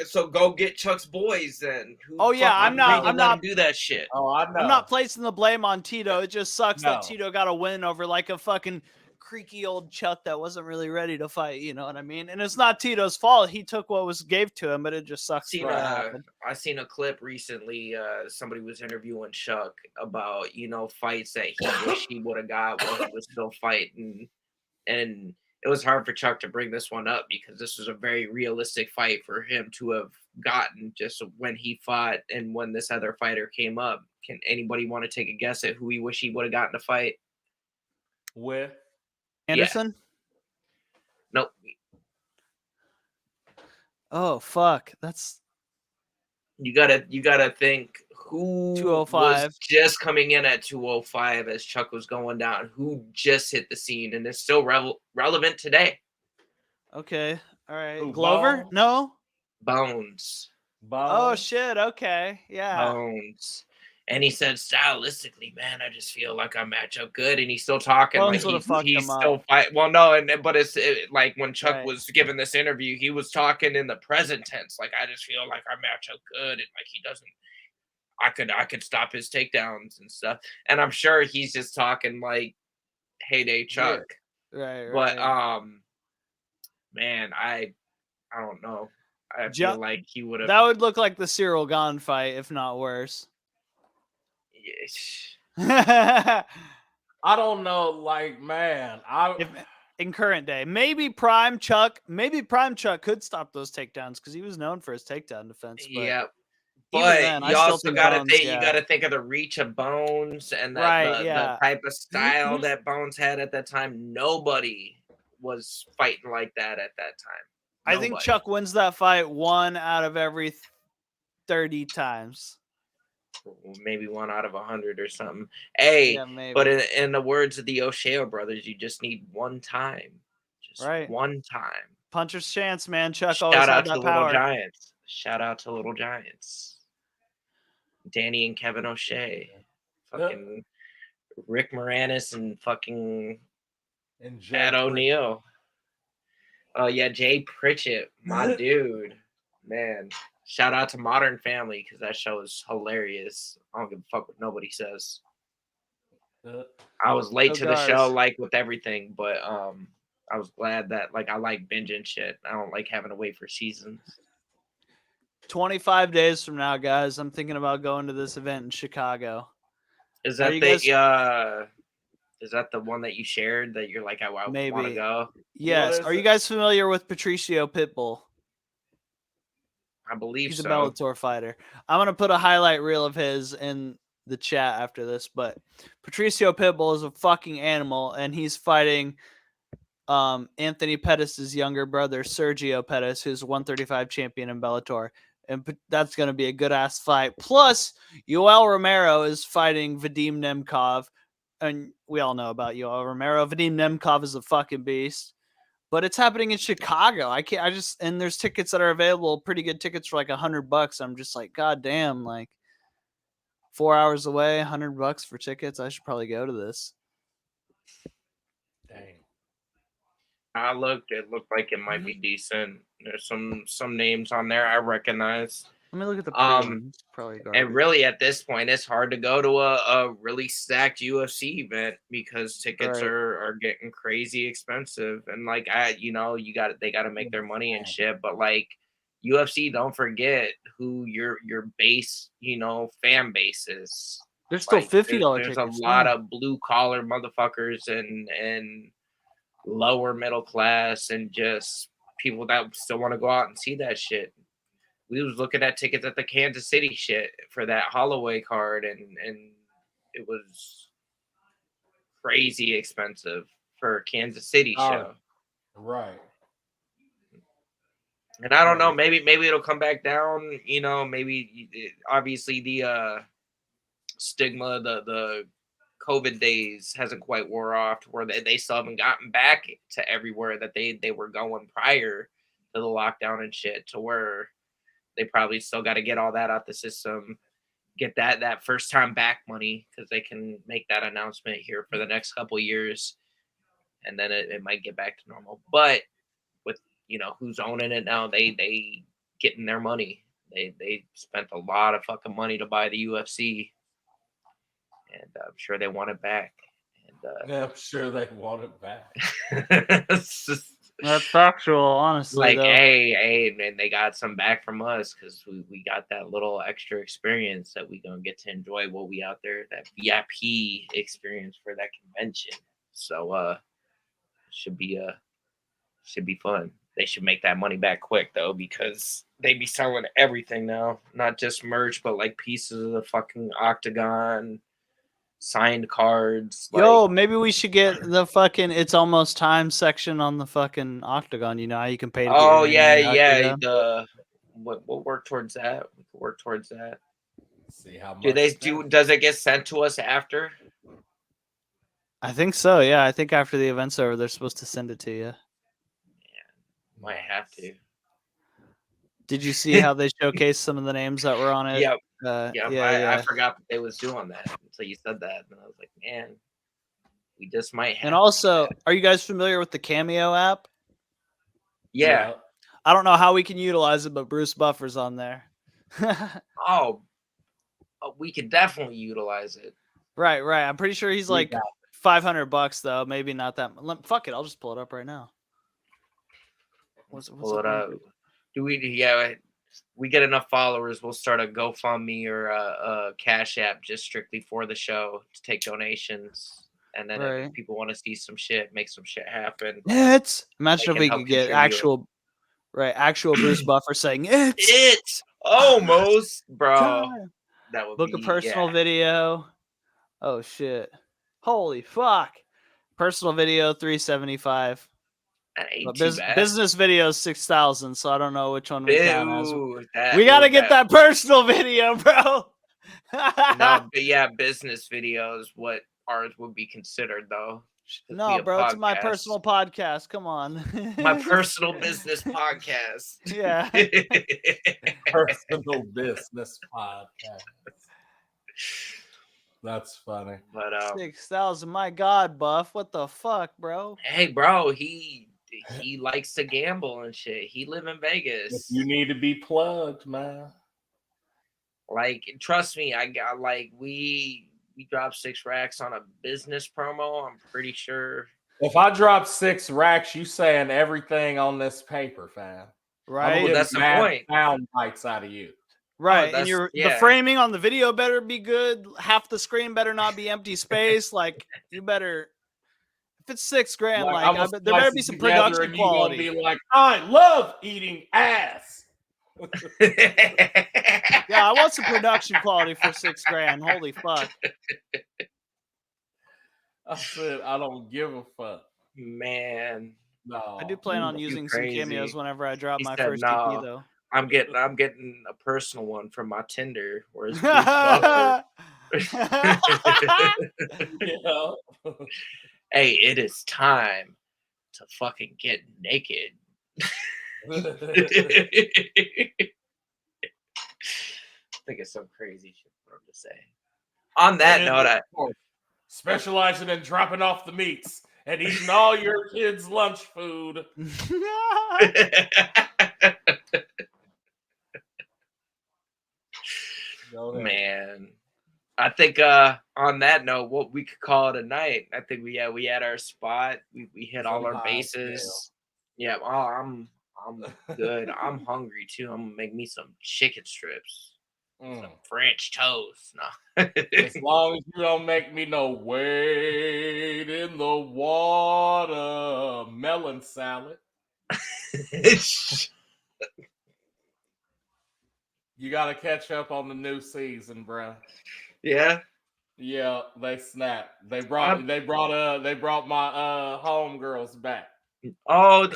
So go get Chuck's boys then. Oh, yeah, I'm not- let him do that shit. Oh, I know. I'm not placing the blame on Tito. It just sucks that No. Tito got a win over like a fucking creaky old Chuck that wasn't really ready to fight. You know what I mean? And it's not Tito's fault. He took what was gave to him, but it just sucks for what happened. I seen a clip recently. Somebody was interviewing Chuck about fights that he wish he would have got while he was still fighting, and it was hard for Chuck to bring this one up because this was a very realistic fight for him to have gotten just when he fought and when this other fighter came up. Can anybody want to take a guess at who he wish he would have gotten to fight? With Anderson? Nope. Oh, fuck. That's You gotta think who 205. was just coming in at 205 as Chuck was going down. Who just hit the scene and is still relevant today? okay. All right. Who, Glover? Bones? No? Bones. Oh, shit. Okay. Yeah. Bones. And he said, stylistically, man, I just feel like I match up good. And he's still talking Bones like would've fucked he's him up. still fight. Well, no, but it's like when Chuck Right. was giving this interview, he was talking in the present tense. Like, I just feel like I match up good, and like he doesn't. I could stop his takedowns and stuff. And I'm sure he's just talking like heyday Chuck. Right. But man, I don't know. I feel like he would have. That would look like the Cyril Gahn fight, if not worse. I don't know. Like, man, in current day, maybe Prime Chuck could stop those takedowns because he was known for his takedown defense. But yeah. even But then, I you still also think got to Bones, think. yeah. You got to think of the reach of Bones and the type of style that Bones had at that time. Nobody was fighting like that at that time. I think Chuck wins that fight 1 out of every 30 times. Maybe 1 out of 100 or something. Hey, Yeah, maybe. but in the words of the O'Shea brothers, you just need one time. Just one time. Puncher's chance, man. Chuck Shout always out had to that power. Little Giants. Shout out to Little Giants. Danny and Kevin O'Shea. Fucking Rick Moranis and fucking Ed O'Neill. Oh, yeah, Jay Pritchett, my dude. Man, shout out to Modern Family because that show is hilarious. I don't give a fuck what nobody says. I was late to the show, like with everything, but I was glad that I like binging shit. I don't like having to wait for seasons. 25 days from now, guys, I'm thinking about going to this event in Chicago. Is that is that the one that you shared that you're like, I want to go? Yes. Are you guys familiar with Patricio Pitbull? I believe he's so. a Bellator fighter. I'm going to put a highlight reel of his in the chat after this, but Patricio Pitbull is a fucking animal, and he's fighting Anthony Pettis' younger brother, Sergio Pettis, who's 135 champion in Bellator. And that's going to be a good-ass fight. Plus, Yoel Romero is fighting Vadim Nemkov. And we all know about Yoel Romero. Vadim Nemkov is a fucking beast. But it's happening in Chicago. And there's tickets that are available, pretty good tickets for like $100. I'm just like, God damn, like 4 hours away, $100 for tickets. I should probably go to this. Dang. It looked like it might be decent. There's some names on there I recognize. Let me look at the prelims. Probably garbage. And really at this point it's hard to go to a really stacked UFC event because tickets are getting crazy expensive. And they got to make their money and shit, but like UFC, don't forget who your base, fan base is. There's still $50 There's tickets. a lot of blue collar motherfuckers and lower middle class and just people that still want to go out and see that shit. We was looking at tickets at the Kansas City shit for that Holloway card, and it was crazy expensive for a Kansas City show. Right. And I don't know, maybe it'll come back down. Obviously the stigma, the COVID days hasn't quite wore off to where they still haven't gotten back to everywhere that they were going prior to the lockdown and shit, to where they probably still got to get all that out the system, get that first time back money because they can make that announcement here for the next couple years. and then it might get back to normal. But with who's owning it now, they getting their money. They spent a lot of fucking money to buy the UFC, and I'm sure they want it back. And Yeah, I'm sure they want it back. it's just That's factual, honestly, like, though. hey, man, they got some back from us because we got that little extra experience that we gonna get to enjoy while we out there, that VIP experience for that convention. So should be fun. They should make that money back quick though, because they be selling everything now, not just merch, but like pieces of the fucking octagon, signed cards. Yo, Like, maybe we should get the fucking "It's Almost Time" section on the fucking octagon. You know how you can pay to get your oh name yeah, in the yeah. octagon? We'll work towards that. We can work towards that. See how much Do they that do? is. Does it get sent to us after? I think so. Yeah, I think after the event's over, they're supposed to send it to you. Might have to. Did you see how they showcased some of the names that were on it? Yep. Yeah, I yeah. forgot that they was doing that until you said that, and I was like, man, we just might have. And also, are you guys familiar with the Cameo app? Yeah. I don't know how we can utilize it, but Bruce Buffer's on there. Oh, we could definitely utilize it. Right. I'm pretty sure he's like $500 though. Maybe not that. Fuck it, I'll just pull it up right now. What's Pull up? it up. Do we? Yeah. We get enough followers, we'll start a GoFundMe or a Cash App just strictly for the show to take donations. And then if people want to see some shit, make some shit happen. Imagine if we could get actual Bruce Buffer saying it's almost, bro. time. That would Book be a personal video. Oh shit! Holy fuck! Personal video $375. That ain't too bad. Business video 6,000. So I don't know which one we count as. That, we gotta get that personal video, bro. No, but yeah, business videos. What ours would be considered though? No, bro, it's my personal podcast. Come on. My personal business podcast. Yeah. Personal business podcast. That's funny. But 6,000. My God, Buff. What the fuck, bro? Hey, bro, he likes to gamble and shit. He live in Vegas. You need to be plugged, man. Like, trust me, I got like we dropped 6 racks on a business promo. I'm pretty sure. If I drop 6 racks, you saying everything on this paper, fam. Right. Well, that's the point. Sound bites out of you. Right. And the framing on the video better be good. Half the screen better not be empty space. Like, you better. If it's $6,000, there better be some production quality. You be like, I love eating ass. Yeah, I want some production quality for $6,000. Holy fuck. I said I don't give a fuck. Man. No. I do plan on using some cameos whenever I drop my first EP though. I'm getting a personal one from my Tinder where it's Hey, it is time to fucking get naked. I think it's some crazy shit for him to say. On that note, specializing in dropping off the meats and eating all your kids' lunch food. Man, I think on that note, what we could call it a night. I think we had our spot. We hit all our bases. Yeah, I'm good. I'm hungry too. I'm gonna make me some chicken strips. Some French toast. No. As long as you don't make me no wade in the water melon salad. You gotta catch up on the new season, bro. Yeah. Yeah, they snapped. They brought my homegirls back. Oh.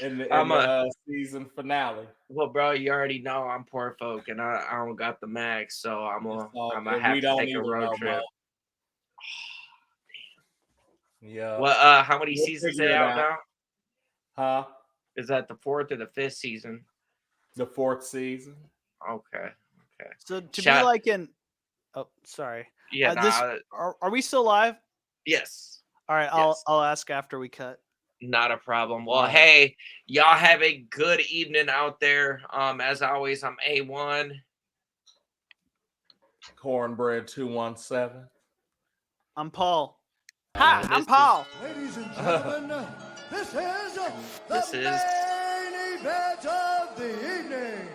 in the season finale. Well, bro, you already know I'm poor folk and I don't got the max, so I'm gonna have to take a road trip. Yeah. Well, how many seasons are out now? Huh? Is that the 4th or the 5th season? The 4th season. Okay. So to be like in, oh, sorry. Yeah, Are we still live? yes, All right, yes. I'll ask after we cut. Not a problem. Well, Right. hey, y'all have a good evening out there. As always, I'm A1. Cornbread 217. I'm Paul. And Hi, I'm this Paul. Ladies and gentlemen, this is the This is- main event of the evening.